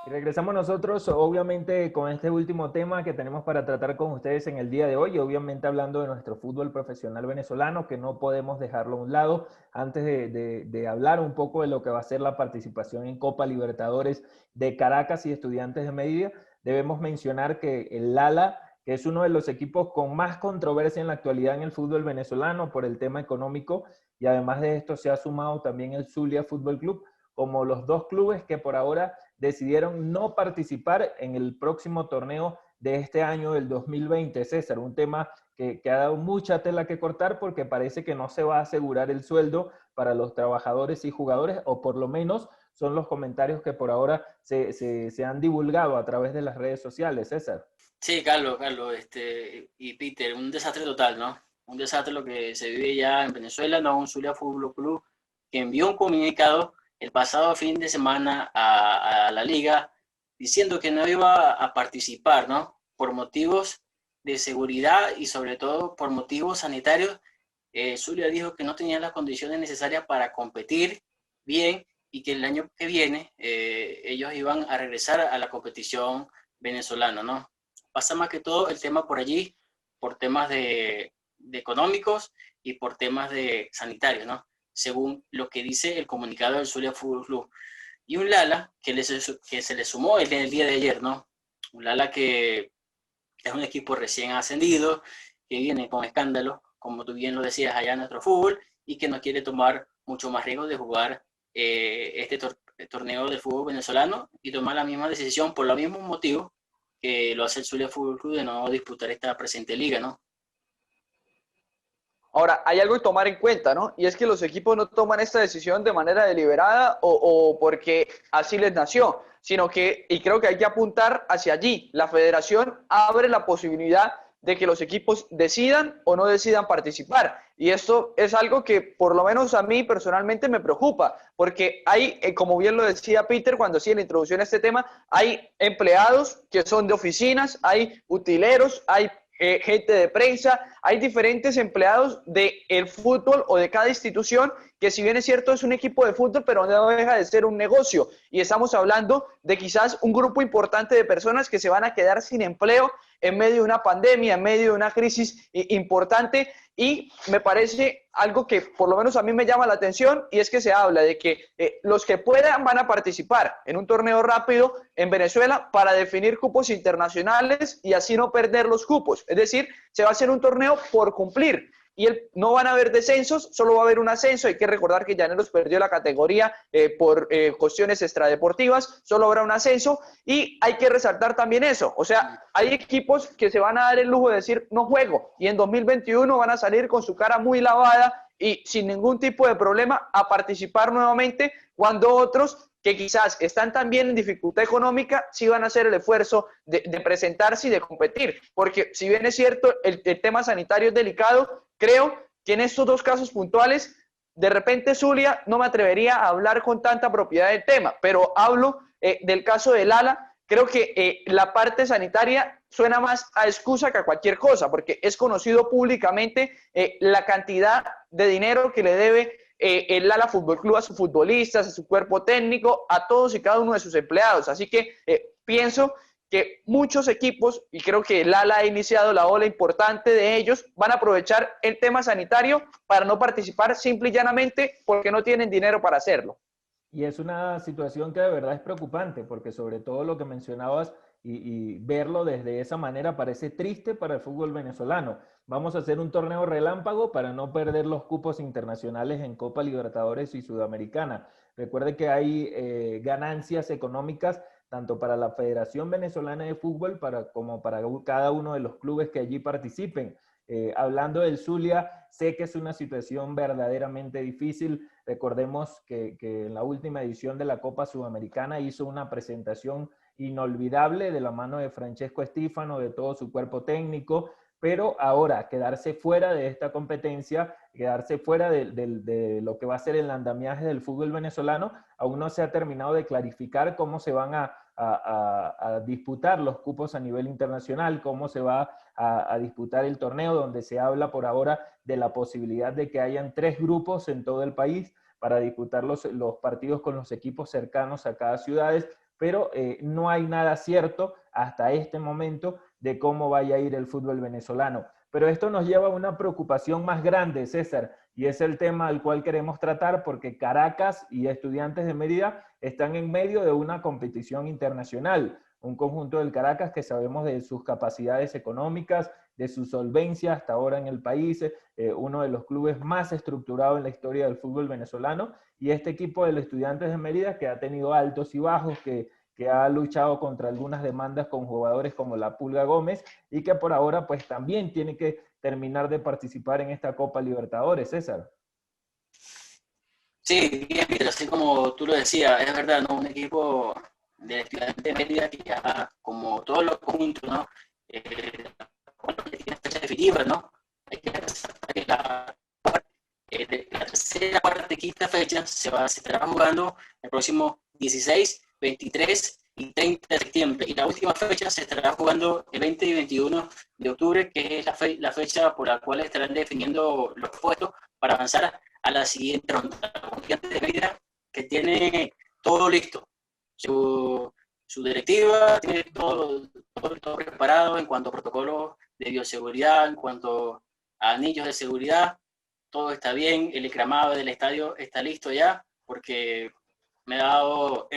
Y regresamos nosotros, obviamente, con este último tema que tenemos para tratar con ustedes en el día de hoy, obviamente hablando de nuestro fútbol profesional venezolano, que no podemos dejarlo a un lado, antes de hablar un poco de lo que va a ser la participación en Copa Libertadores de Caracas y Estudiantes de Mérida, debemos mencionar que el Lala, que es uno de los equipos con más controversia en la actualidad en el fútbol venezolano por el tema económico, y además de esto se ha sumado también el Zulia Fútbol Club, como los dos clubes que por ahora decidieron no participar en el próximo torneo de este año del 2020. César, un tema que ha dado mucha tela que cortar porque parece que no se va a asegurar el sueldo para los trabajadores y jugadores, o por lo menos son los comentarios que por ahora se han divulgado a través de las redes sociales. César. Sí, Carlos, y Peter, un desastre total, ¿no? Un desastre lo que se vive ya en Venezuela, ¿no? Un Zulia Fútbol Club que envió un comunicado el pasado fin de semana a la liga diciendo que no iba a participar, ¿no? Por motivos de seguridad y sobre todo por motivos sanitarios. Zulia dijo que no tenía las condiciones necesarias para competir bien y que el año que viene ellos iban a regresar a la competición venezolana, ¿no? Pasa más que todo el tema por allí, por temas de económicos y por temas de sanitarios, ¿no? Según lo que dice el comunicado del Zulia Fútbol Club. Y un Lala que se le sumó el día de ayer, ¿no? Un Lala que es un equipo recién ascendido, que viene con escándalos, como tú bien lo decías, allá en nuestro fútbol, y que no quiere tomar mucho más riesgo de jugar este torneo del fútbol venezolano y tomar la misma decisión por los mismos motivos que lo hace el Zulia Fútbol Club de no disputar esta presente liga, ¿no? Ahora, hay algo que tomar en cuenta, ¿no? Y es que los equipos no toman esta decisión de manera deliberada o porque así les nació, sino que, y creo que hay que apuntar hacia allí, la federación abre la posibilidad de que los equipos decidan o no decidan participar. Y esto es algo que por lo menos a mí personalmente me preocupa, porque hay, como bien lo decía Peter cuando hacía la introducción a este tema, hay empleados que son de oficinas, hay utileros, hay gente de prensa, hay diferentes empleados del fútbol o de cada institución que si bien es cierto es un equipo de fútbol, pero no deja de ser un negocio. Y estamos hablando de quizás un grupo importante de personas que se van a quedar sin empleo en medio de una pandemia, en medio de una crisis importante. Y me parece algo que por lo menos a mí me llama la atención y es que se habla de que los que puedan van a participar en un torneo rápido en Venezuela para definir cupos internacionales y así no perder los cupos. Es decir, se va a hacer un torneo por cumplir y no van a haber descensos, solo va a haber un ascenso. Hay que recordar que Llaneros perdió la categoría por cuestiones extradeportivas, solo habrá un ascenso y hay que resaltar también eso. O sea, hay equipos que se van a dar el lujo de decir no juego y en 2021 van a salir con su cara muy lavada y sin ningún tipo de problema a participar nuevamente, cuando otros que quizás están también en dificultad económica, sí van a hacer el esfuerzo de presentarse y de competir. Porque si bien es cierto, el tema sanitario es delicado, creo que en estos dos casos puntuales, de repente Zulia no me atrevería a hablar con tanta propiedad del tema, pero hablo del caso del ALA. Creo que la parte sanitaria suena más a excusa que a cualquier cosa, porque es conocido públicamente la cantidad de dinero que le debe el ALA Fútbol Club a sus futbolistas, a su cuerpo técnico, a todos y cada uno de sus empleados. Así que pienso que muchos equipos, y creo que el ALA ha iniciado la ola importante de ellos, van a aprovechar el tema sanitario para no participar simple y llanamente porque no tienen dinero para hacerlo. Y es una situación que de verdad es preocupante, porque sobre todo lo que mencionabas y verlo desde esa manera parece triste para el fútbol venezolano. Vamos a hacer un torneo relámpago para no perder los cupos internacionales en Copa Libertadores y Sudamericana. Recuerde que hay ganancias económicas tanto para la Federación Venezolana de Fútbol como para cada uno de los clubes que allí participen. Hablando del Zulia, sé que es una situación verdaderamente difícil. Recordemos que en la última edición de la Copa Sudamericana hizo una presentación inolvidable de la mano de Francesco Estífano, de todo su cuerpo técnico, pero ahora quedarse fuera de esta competencia, quedarse fuera de lo que va a ser el andamiaje del fútbol venezolano, aún no se ha terminado de clarificar cómo se van a disputar los cupos a nivel internacional, cómo se va a disputar el torneo, donde se habla por ahora de la posibilidad de que hayan 3 grupos en todo el país para disputar los partidos con los equipos cercanos a cada ciudad, pero no hay nada cierto hasta este momento de cómo vaya a ir el fútbol venezolano. Pero esto nos lleva a una preocupación más grande, César, y es el tema al cual queremos tratar, porque Caracas y Estudiantes de Mérida están en medio de una competición internacional. Un conjunto del Caracas que sabemos de sus capacidades económicas, de su solvencia hasta ahora en el país, uno de los clubes más estructurados en la historia del fútbol venezolano, y este equipo del Estudiantes de Mérida que ha tenido altos y bajos, que ha luchado contra algunas demandas con jugadores como la Pulga Gómez y que por ahora pues también tiene que terminar de participar en esta Copa Libertadores, César. Sí, bien, Peter, así como tú lo decías, es verdad, ¿no? Un equipo de Estudiantes de Mérida que ya, como todos los conjuntos, ¿no? Tiene fecha definitiva, ¿no? Hay que resaltar que la tercera, cuarta y quinta fecha se estará jugando el próximo 16, 23 y 30 de septiembre. Y la última fecha se estará jugando el 20 y 21 de octubre, que es la fecha por la cual estarán definiendo los puestos para avanzar a la siguiente ronda. Estudiantes de Mérida que tiene todo listo. Su directiva tiene todo preparado en cuanto a protocolos de bioseguridad, en cuanto a anillos de seguridad. Todo está bien, el ecramado del estadio está listo ya, porque me ha dado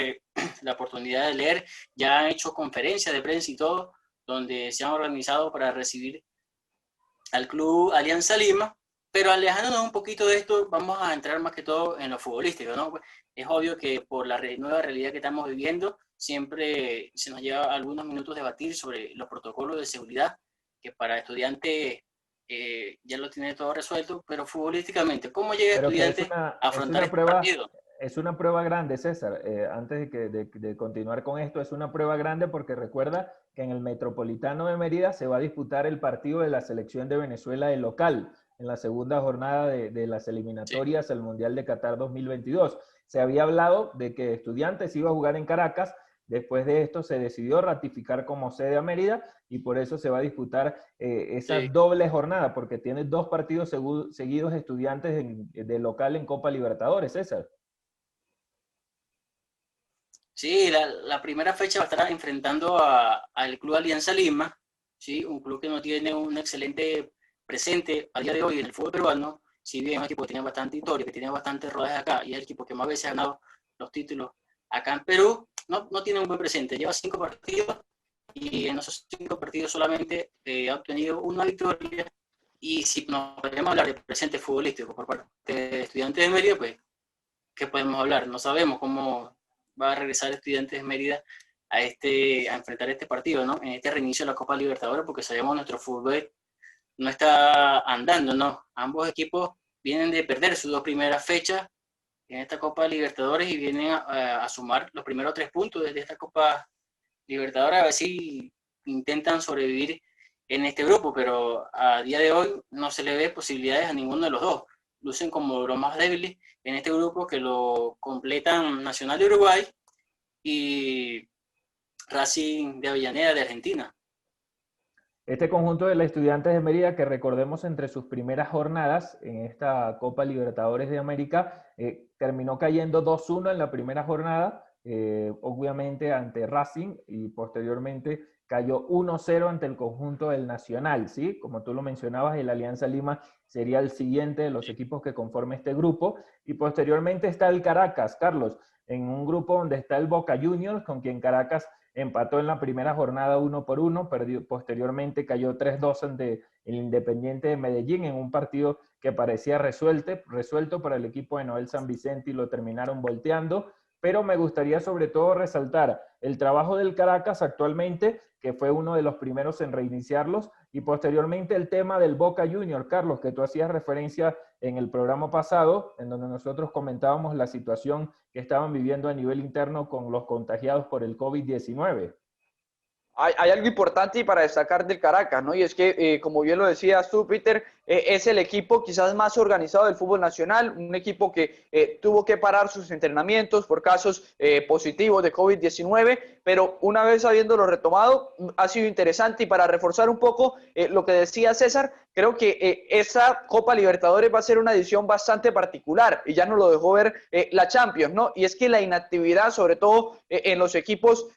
la oportunidad de leer, ya han hecho conferencias de prensa y todo, donde se han organizado para recibir al club Alianza Lima, pero alejándonos un poquito de esto, vamos a entrar más que todo en lo futbolístico, ¿no? Es obvio que por la nueva realidad que estamos viviendo, siempre se nos lleva algunos minutos debatir sobre los protocolos de seguridad, que para estudiantes ya lo tiene todo resuelto, pero futbolísticamente, ¿cómo llega Estudiantes a afrontar este partido? Es una prueba grande, César. Antes de continuar con esto, es una prueba grande porque recuerda que en el Metropolitano de Mérida se va a disputar el partido de la selección de Venezuela de local, en la segunda jornada de las eliminatorias al Mundial de Qatar 2022. Se había hablado de que Estudiantes iba a jugar en Caracas. Después de esto se decidió ratificar como sede a Mérida y por eso se va a disputar esa doble jornada, porque tiene 2 partidos seguidos Estudiantes de local en Copa Libertadores, César. Sí, la primera fecha va a estar enfrentando al Club Alianza Lima, ¿sí? Un club que no tiene un excelente presente a día de hoy en el fútbol peruano, si bien es un equipo que tiene bastante historia, que tiene bastantes rodajes acá, y es el equipo que más veces ha ganado los títulos acá en Perú, no tiene un buen presente. Lleva 5 partidos y en esos 5 partidos solamente ha obtenido una victoria. Y si nos podemos hablar de presente futbolístico por parte de Estudiantes de Mérida, pues, ¿qué podemos hablar? No sabemos cómo va a regresar Estudiantes de Mérida a enfrentar este partido, ¿no? En este reinicio de la Copa Libertadores, porque sabemos nuestro fútbol no está andando, ¿no? Ambos equipos vienen de perder sus 2 primeras fechas en esta Copa Libertadores y vienen a sumar los primeros 3 puntos desde esta Copa Libertadores, a ver si intentan sobrevivir en este grupo, pero a día de hoy no se le ve posibilidades a ninguno de los dos. Lucen como los más débiles en este grupo, que lo completan Nacional de Uruguay y Racing de Avellaneda de Argentina. Este conjunto de los Estudiantes de Mérida, que recordemos entre sus primeras jornadas en esta Copa Libertadores de América, terminó cayendo 2-1 en la primera jornada, obviamente ante Racing, y posteriormente cayó 1-0 ante el conjunto del Nacional, ¿sí? Como tú lo mencionabas, el Alianza Lima sería el siguiente de los equipos que conforman este grupo, y posteriormente está el Caracas, Carlos, en un grupo donde está el Boca Juniors, con quien Caracas empató en la primera jornada 1-1, posteriormente cayó 3-2 ante el Independiente de Medellín en un partido que parecía resuelto para el equipo de Noel San Vicente y lo terminaron volteando. Pero me gustaría sobre todo resaltar el trabajo del Caracas actualmente, que fue uno de los primeros en reiniciarlos, y posteriormente el tema del Boca Juniors, Carlos, que tú hacías referencia en el programa pasado, en donde nosotros comentábamos la situación que estaban viviendo a nivel interno con los contagiados por el COVID-19. Hay algo importante para destacar del Caracas, ¿no? Y es que, como bien lo decías tú, Peter, es el equipo quizás más organizado del fútbol nacional, un equipo que tuvo que parar sus entrenamientos por casos positivos de COVID-19, pero una vez habiéndolo retomado, ha sido interesante. Y para reforzar un poco lo que decía César, creo que esa Copa Libertadores va a ser una edición bastante particular, y ya nos lo dejó ver la Champions, ¿no? Y es que la inactividad, sobre todo en los equipos,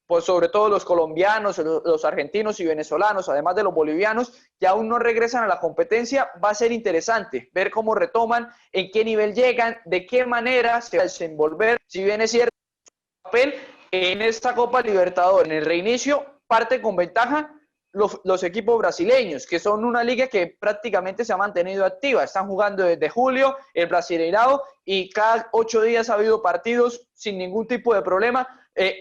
pues sobre todo los colombianos, los argentinos y venezolanos, además de los bolivianos, que aún no regresan a la competencia, va a ser interesante ver cómo retoman, en qué nivel llegan, de qué manera se va a desenvolver. Si bien es cierto, el papel en esta Copa Libertadores, en el reinicio, parte con ventaja los equipos brasileños, que son una liga que prácticamente se ha mantenido activa. Están jugando desde julio el Brasileirao y cada 8 días ha habido partidos sin ningún tipo de problema.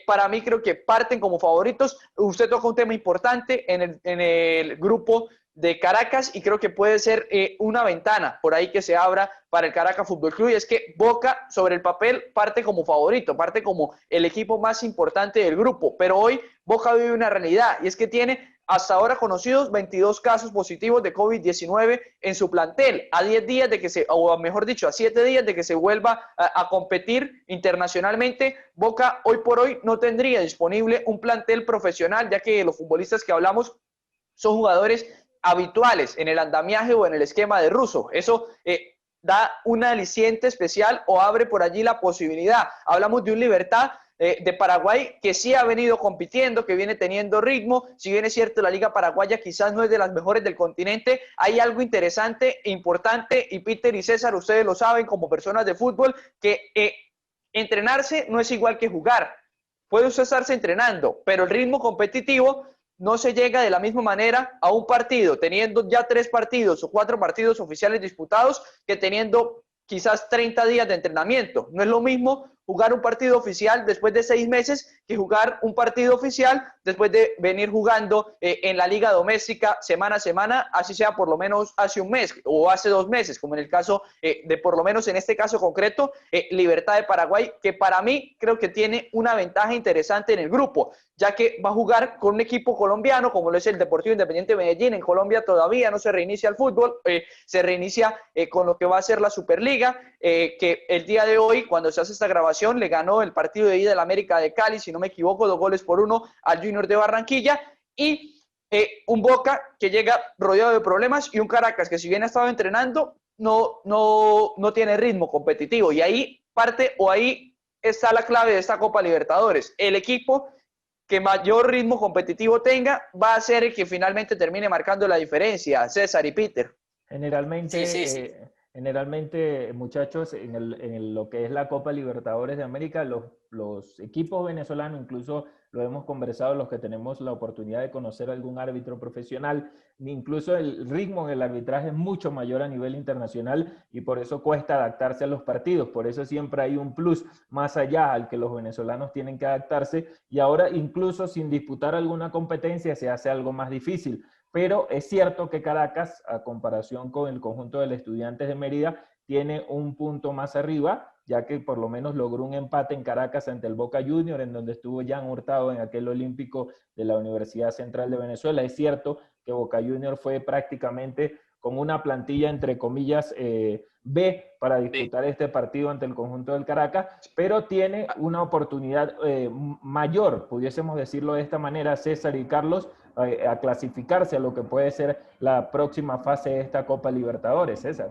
Para mí creo que parten como favoritos. Usted toca un tema importante en el grupo de Caracas y creo que puede ser una ventana por ahí que se abra para el Caracas Fútbol Club, y es que Boca sobre el papel parte como favorito, parte como el equipo más importante del grupo, pero hoy Boca vive una realidad, y es que tiene hasta ahora conocidos 22 casos positivos de COVID-19 en su plantel, a 10 días de que o mejor dicho, a 7 días de que se vuelva a competir internacionalmente. Boca hoy por hoy no tendría disponible un plantel profesional, ya que los futbolistas que hablamos son jugadores habituales en el andamiaje o en el esquema de Russo. Eso da un aliciente especial o abre por allí la posibilidad. Hablamos de un Libertad de Paraguay que sí ha venido compitiendo, que viene teniendo ritmo. Si bien es cierto, la Liga Paraguaya quizás no es de las mejores del continente, hay algo interesante e importante, y Peter y César, ustedes lo saben como personas de fútbol, que entrenarse no es igual que jugar. Puede usted estarse entrenando, pero el ritmo competitivo no se llega de la misma manera a un partido, teniendo ya 3 partidos o 4 partidos oficiales disputados, que teniendo quizás 30 días de entrenamiento. No es lo mismo jugar un partido oficial después de 6 meses que jugar un partido oficial después de venir jugando en la liga doméstica semana a semana, así sea por lo menos hace un mes o hace 2 meses, como en el caso de, por lo menos en este caso concreto, Libertad de Paraguay, que para mí creo que tiene una ventaja interesante en el grupo, ya que va a jugar con un equipo colombiano, como lo es el Deportivo Independiente de Medellín. En Colombia todavía no se reinicia el fútbol, se reinicia con lo que va a ser la Superliga, que el día de hoy, cuando se hace esta grabación, le ganó el partido de ida del América de Cali, si no me equivoco, 2-1 al Junior de Barranquilla, y un Boca que llega rodeado de problemas, y un Caracas que, si bien ha estado entrenando, no tiene ritmo competitivo, y ahí parte, o ahí está la clave de esta Copa Libertadores. El equipo que mayor ritmo competitivo tenga va a ser el que finalmente termine marcando la diferencia, César y Peter. Generalmente, Sí. generalmente, muchachos, en lo que es la Copa Libertadores de América, los equipos venezolanos, incluso lo hemos conversado los que tenemos la oportunidad de conocer a algún árbitro profesional, incluso el ritmo del arbitraje es mucho mayor a nivel internacional, y por eso cuesta adaptarse a los partidos. Por eso siempre hay un plus más allá al que los venezolanos tienen que adaptarse, y ahora incluso sin disputar alguna competencia se hace algo más difícil. Pero es cierto que Caracas, a comparación con el conjunto de los Estudiantes de Mérida, tiene un punto más arriba, ya que por lo menos logró un empate en Caracas ante el Boca Junior, en donde estuvo Jan Hurtado en aquel olímpico de la Universidad Central de Venezuela. Es cierto que Boca Junior fue prácticamente con una plantilla, entre comillas, B para disputar este partido ante el conjunto del Caracas, pero tiene una oportunidad mayor, pudiésemos decirlo de esta manera, César y Carlos, a clasificarse a lo que puede ser la próxima fase de esta Copa Libertadores, César.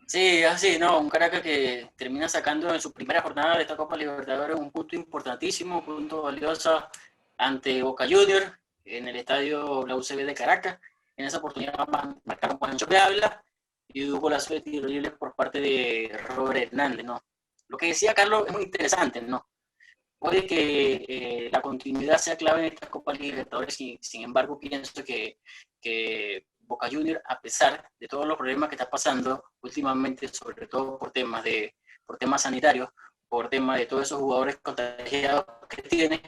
Sí, así, ¿no? Un Caracas que termina sacando en su primera jornada de esta Copa Libertadores un punto importantísimo, un punto valioso ante Boca Junior en el estadio la UCB de Caracas. En esa oportunidad marcaron Juancho de Ávila y hubo golazo de tiro libre por parte de Robert Hernández, ¿no? Lo que decía Carlos es muy interesante, ¿no? Puede que la continuidad sea clave en esta Copa Libertadores, sin embargo, pienso que Boca Juniors, a pesar de todos los problemas que está pasando últimamente, sobre todo por temas sanitarios, por temas de todos esos jugadores contagiados que tiene,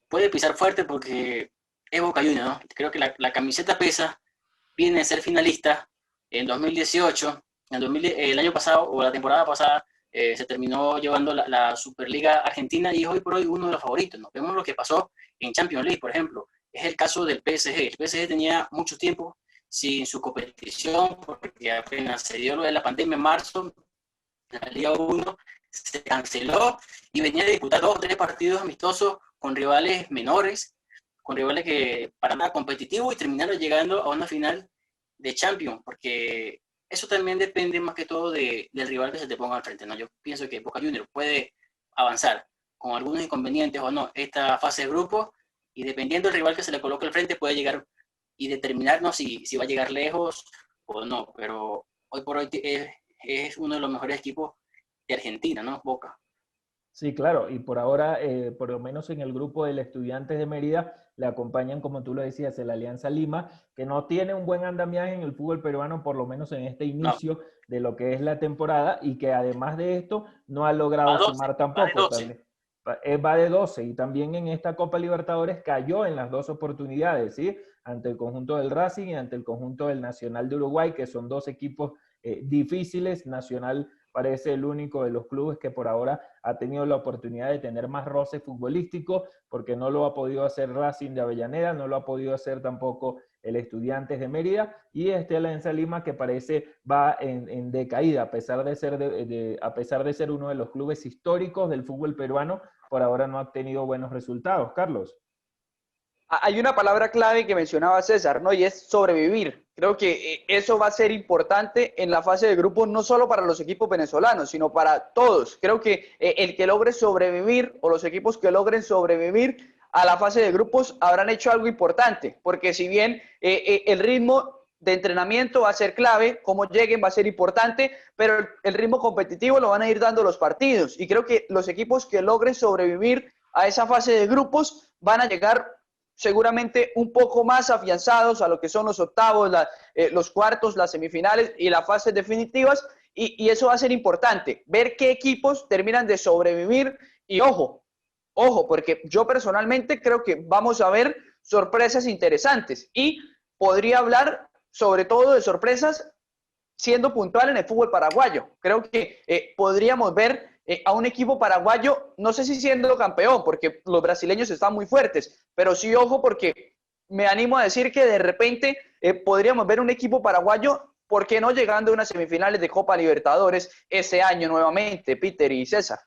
puede pisar fuerte porque es Boca Juniors, ¿no? Creo que la camiseta pesa, viene a ser finalista en 2018, el año pasado o la temporada pasada, se terminó llevando la Superliga Argentina y es hoy por hoy uno de los favoritos, ¿no? Vemos lo que pasó en Champions League, por ejemplo. Es el caso del PSG. El PSG tenía mucho tiempo sin su competición porque apenas se dio lo de la pandemia en marzo, la Liga 1 se canceló y venía a disputar 2 o 3 partidos amistosos con rivales menores, con rivales que para nada competitivos, y terminaron llegando a una final de Champions, porque eso también depende más que todo del rival que se te ponga al frente, ¿no? Yo pienso que Boca Juniors puede avanzar con algunos inconvenientes o no esta fase de grupo, y dependiendo del rival que se le coloque al frente puede llegar y determinarnos si va a llegar lejos o no, pero hoy por hoy es uno de los mejores equipos de Argentina, ¿no? Boca. Sí, claro, y por ahora, por lo menos en el grupo del Estudiantes de Mérida, le acompañan, como tú lo decías, el Alianza Lima, que no tiene un buen andamiaje en el fútbol peruano, por lo menos en este inicio de lo que es la temporada, y que además de esto no ha logrado sumar tampoco. Va de 12, y también en esta Copa Libertadores cayó en las 2 oportunidades, ¿sí? Ante el conjunto del Racing y ante el conjunto del Nacional de Uruguay, que son 2 equipos difíciles. Nacional parece el único de los clubes que por ahora ha tenido la oportunidad de tener más roce futbolístico, porque no lo ha podido hacer Racing de Avellaneda, no lo ha podido hacer tampoco el Estudiantes de Mérida, y Alianza Lima, que parece va en decaída, a pesar de ser uno de los clubes históricos del fútbol peruano. Por ahora no ha tenido buenos resultados. Carlos. Hay una palabra clave que mencionaba César, ¿no? Y es sobrevivir. Creo que eso va a ser importante en la fase de grupos, no solo para los equipos venezolanos, sino para todos. Creo que el que logre sobrevivir, o los equipos que logren sobrevivir a la fase de grupos, habrán hecho algo importante, porque si bien el ritmo de entrenamiento va a ser clave, cómo lleguen va a ser importante, pero el ritmo competitivo lo van a ir dando los partidos, y creo que los equipos que logren sobrevivir a esa fase de grupos, van a llegar seguramente un poco más afianzados a lo que son los octavos, los cuartos, las semifinales y las fases definitivas, y eso va a ser importante, ver qué equipos terminan de sobrevivir, y ojo, porque yo personalmente creo que vamos a ver sorpresas interesantes, y podría hablar sobre todo de sorpresas siendo puntual en el fútbol paraguayo. Creo que podríamos ver a un equipo paraguayo, no sé si siendo campeón, porque los brasileños están muy fuertes, pero sí, ojo, porque me animo a decir que de repente podríamos ver un equipo paraguayo, ¿por qué no llegando a unas semifinales de Copa Libertadores ese año nuevamente, Peter y César?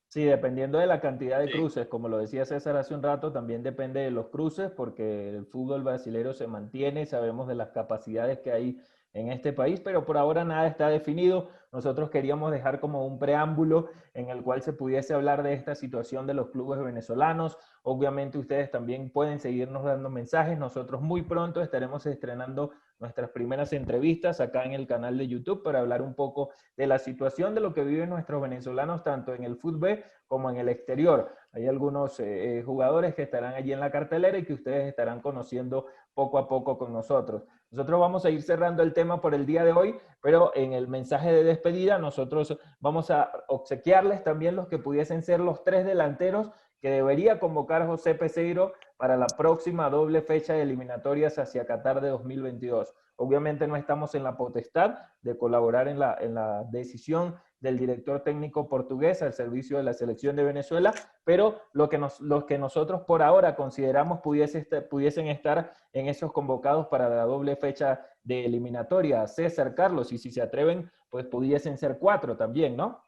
Sí, dependiendo de la cantidad de cruces, como lo decía César hace un rato, también depende de los cruces, porque el fútbol brasileño se mantiene, sabemos de las capacidades que hay en este país, pero por ahora nada está definido. Nosotros queríamos dejar como un preámbulo en el cual se pudiese hablar de esta situación de los clubes venezolanos. Obviamente ustedes también pueden seguirnos dando mensajes. Nosotros muy pronto estaremos estrenando nuestras primeras entrevistas acá en el canal de YouTube para hablar un poco de la situación de lo que viven nuestros venezolanos tanto en el fútbol como en el exterior. Hay algunos jugadores que estarán allí en la cartelera y que ustedes estarán conociendo poco a poco con nosotros. Nosotros vamos a ir cerrando el tema por el día de hoy, pero en el mensaje de despedida nosotros vamos a obsequiarles también los que pudiesen ser los 3 delanteros que debería convocar José Peseiro para la próxima doble fecha de eliminatorias hacia Qatar de 2022. Obviamente no estamos en la potestad de colaborar en la decisión del director técnico portugués al servicio de la selección de Venezuela, pero lo que nosotros por ahora consideramos pudiesen estar en esos convocados para la doble fecha de eliminatoria. César, Carlos, y si se atreven, pues pudiesen ser 4 también, ¿no?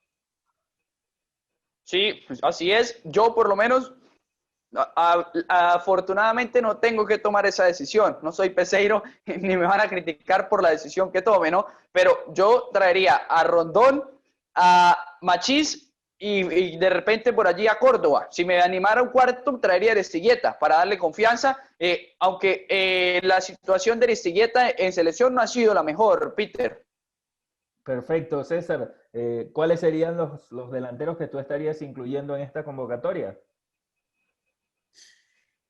Sí, así es. Yo por lo menos, afortunadamente no tengo que tomar esa decisión. No soy Peseiro ni me van a criticar por la decisión que tome, ¿no? Pero yo traería a Rondón, a Machís y de repente por allí a Córdoba. Si me animara un cuarto, traería a Aristigueta para darle confianza, aunque la situación de Aristigueta en selección no ha sido la mejor, Peter. Perfecto, César. ¿Cuáles serían los delanteros que tú estarías incluyendo en esta convocatoria?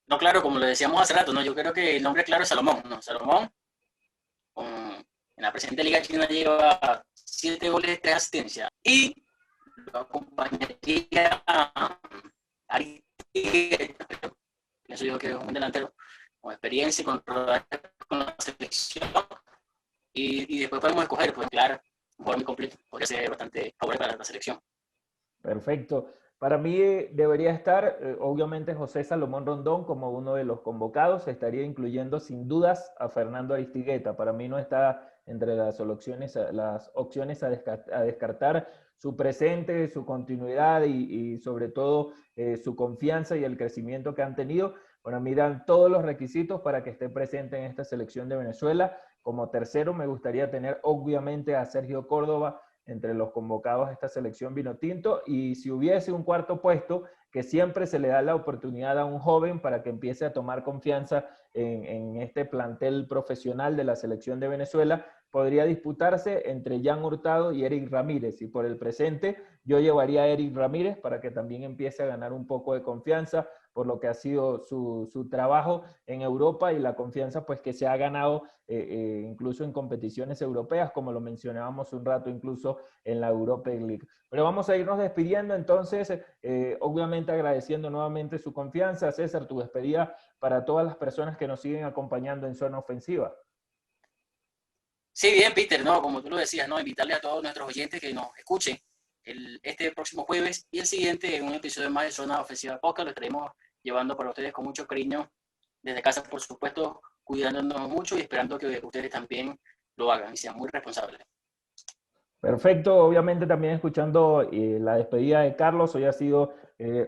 No, claro, como lo decíamos hace rato, ¿no? Yo creo que el nombre claro es Salomón, ¿no? Salomón, en la presente Liga China lleva 7 goles, 3 asistencias. Y lo acompañaría a Aristigueta, pienso yo que es un delantero con experiencia y con la selección. Y después podemos escoger, pues claro, un jugador muy completo, podría ser bastante favorable para la selección. Perfecto. Para mí debería estar, obviamente, José Salomón Rondón como uno de los convocados. Estaría incluyendo sin dudas a Fernando Aristigueta. Para mí no está entre las opciones a descartar su presente, su continuidad y sobre todo su confianza y el crecimiento que han tenido. Para mí dan todos los requisitos para que esté presente en esta selección de Venezuela. Como tercero me gustaría tener obviamente a Sergio Córdoba entre los convocados a esta selección vinotinto, y si hubiese un cuarto puesto, que siempre se le da la oportunidad a un joven para que empiece a tomar confianza en este plantel profesional de la selección de Venezuela, podría disputarse entre Jan Hurtado y Eric Ramírez, y por el presente yo llevaría a Eric Ramírez para que también empiece a ganar un poco de confianza por lo que ha sido su trabajo en Europa y la confianza pues que se ha ganado incluso en competiciones europeas, como lo mencionábamos un rato, incluso en la Europa League. Pero vamos a irnos despidiendo entonces, obviamente agradeciendo nuevamente su confianza. César, tu despedida para todas las personas que nos siguen acompañando en Zona Ofensiva. Sí, bien, Peter, ¿no? Como tú lo decías, ¿no? Invitarle a todos nuestros oyentes que nos escuchen este próximo jueves y el siguiente en un episodio más de Zona Ofensiva Podcast. Lo estaremos llevando para ustedes con mucho cariño desde casa, por supuesto, cuidándonos mucho y esperando que ustedes también lo hagan y sean muy responsables. Perfecto, obviamente también escuchando la despedida de Carlos. Hoy ha sido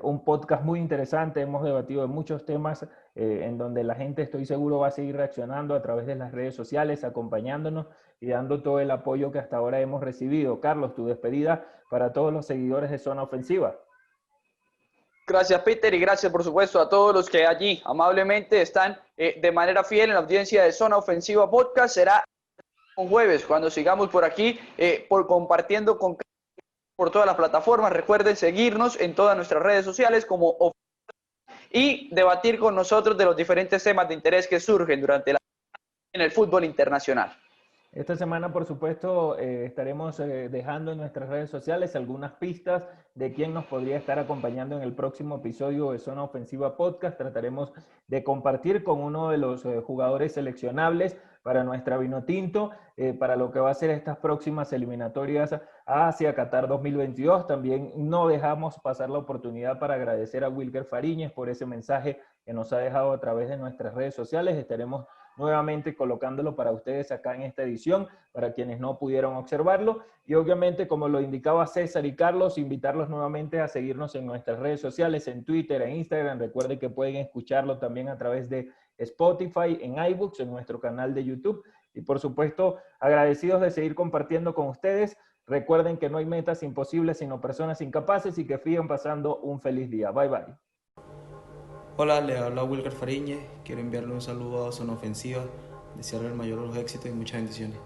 un podcast muy interesante, hemos debatido de muchos temas en donde la gente, estoy seguro, va a seguir reaccionando a través de las redes sociales, acompañándonos y dando todo el apoyo que hasta ahora hemos recibido. Carlos, tu despedida para todos los seguidores de Zona Ofensiva. Gracias, Peter, y gracias, por supuesto, a todos los que allí amablemente están de manera fiel en la audiencia de Zona Ofensiva Podcast. Será un jueves cuando sigamos por aquí, compartiendo por todas las plataformas. Recuerden seguirnos en todas nuestras redes sociales como y debatir con nosotros de los diferentes temas de interés que surgen durante la en el fútbol internacional. Esta semana, por supuesto, estaremos dejando en nuestras redes sociales algunas pistas de quién nos podría estar acompañando en el próximo episodio de Zona Ofensiva Podcast. Trataremos de compartir con uno de los jugadores seleccionables para nuestra Vinotinto, para lo que va a ser estas próximas eliminatorias a Asia Qatar 2022. También no dejamos pasar la oportunidad para agradecer a Wilker Fariñez por ese mensaje que nos ha dejado a través de nuestras redes sociales. Estaremos nuevamente colocándolo para ustedes acá en esta edición, para quienes no pudieron observarlo. Y obviamente, como lo indicaba César y Carlos, invitarlos nuevamente a seguirnos en nuestras redes sociales, en Twitter, en Instagram. Recuerden que pueden escucharlo también a través de Spotify, en iBooks, en nuestro canal de YouTube. Y por supuesto, agradecidos de seguir compartiendo con ustedes. Recuerden que no hay metas imposibles, sino personas incapaces, y que sigan pasando un feliz día. Bye, bye. Hola, le habla Wilker Fariñez. Quiero enviarle un saludo a Zona Ofensiva, desearle el mayor de los éxitos y muchas bendiciones.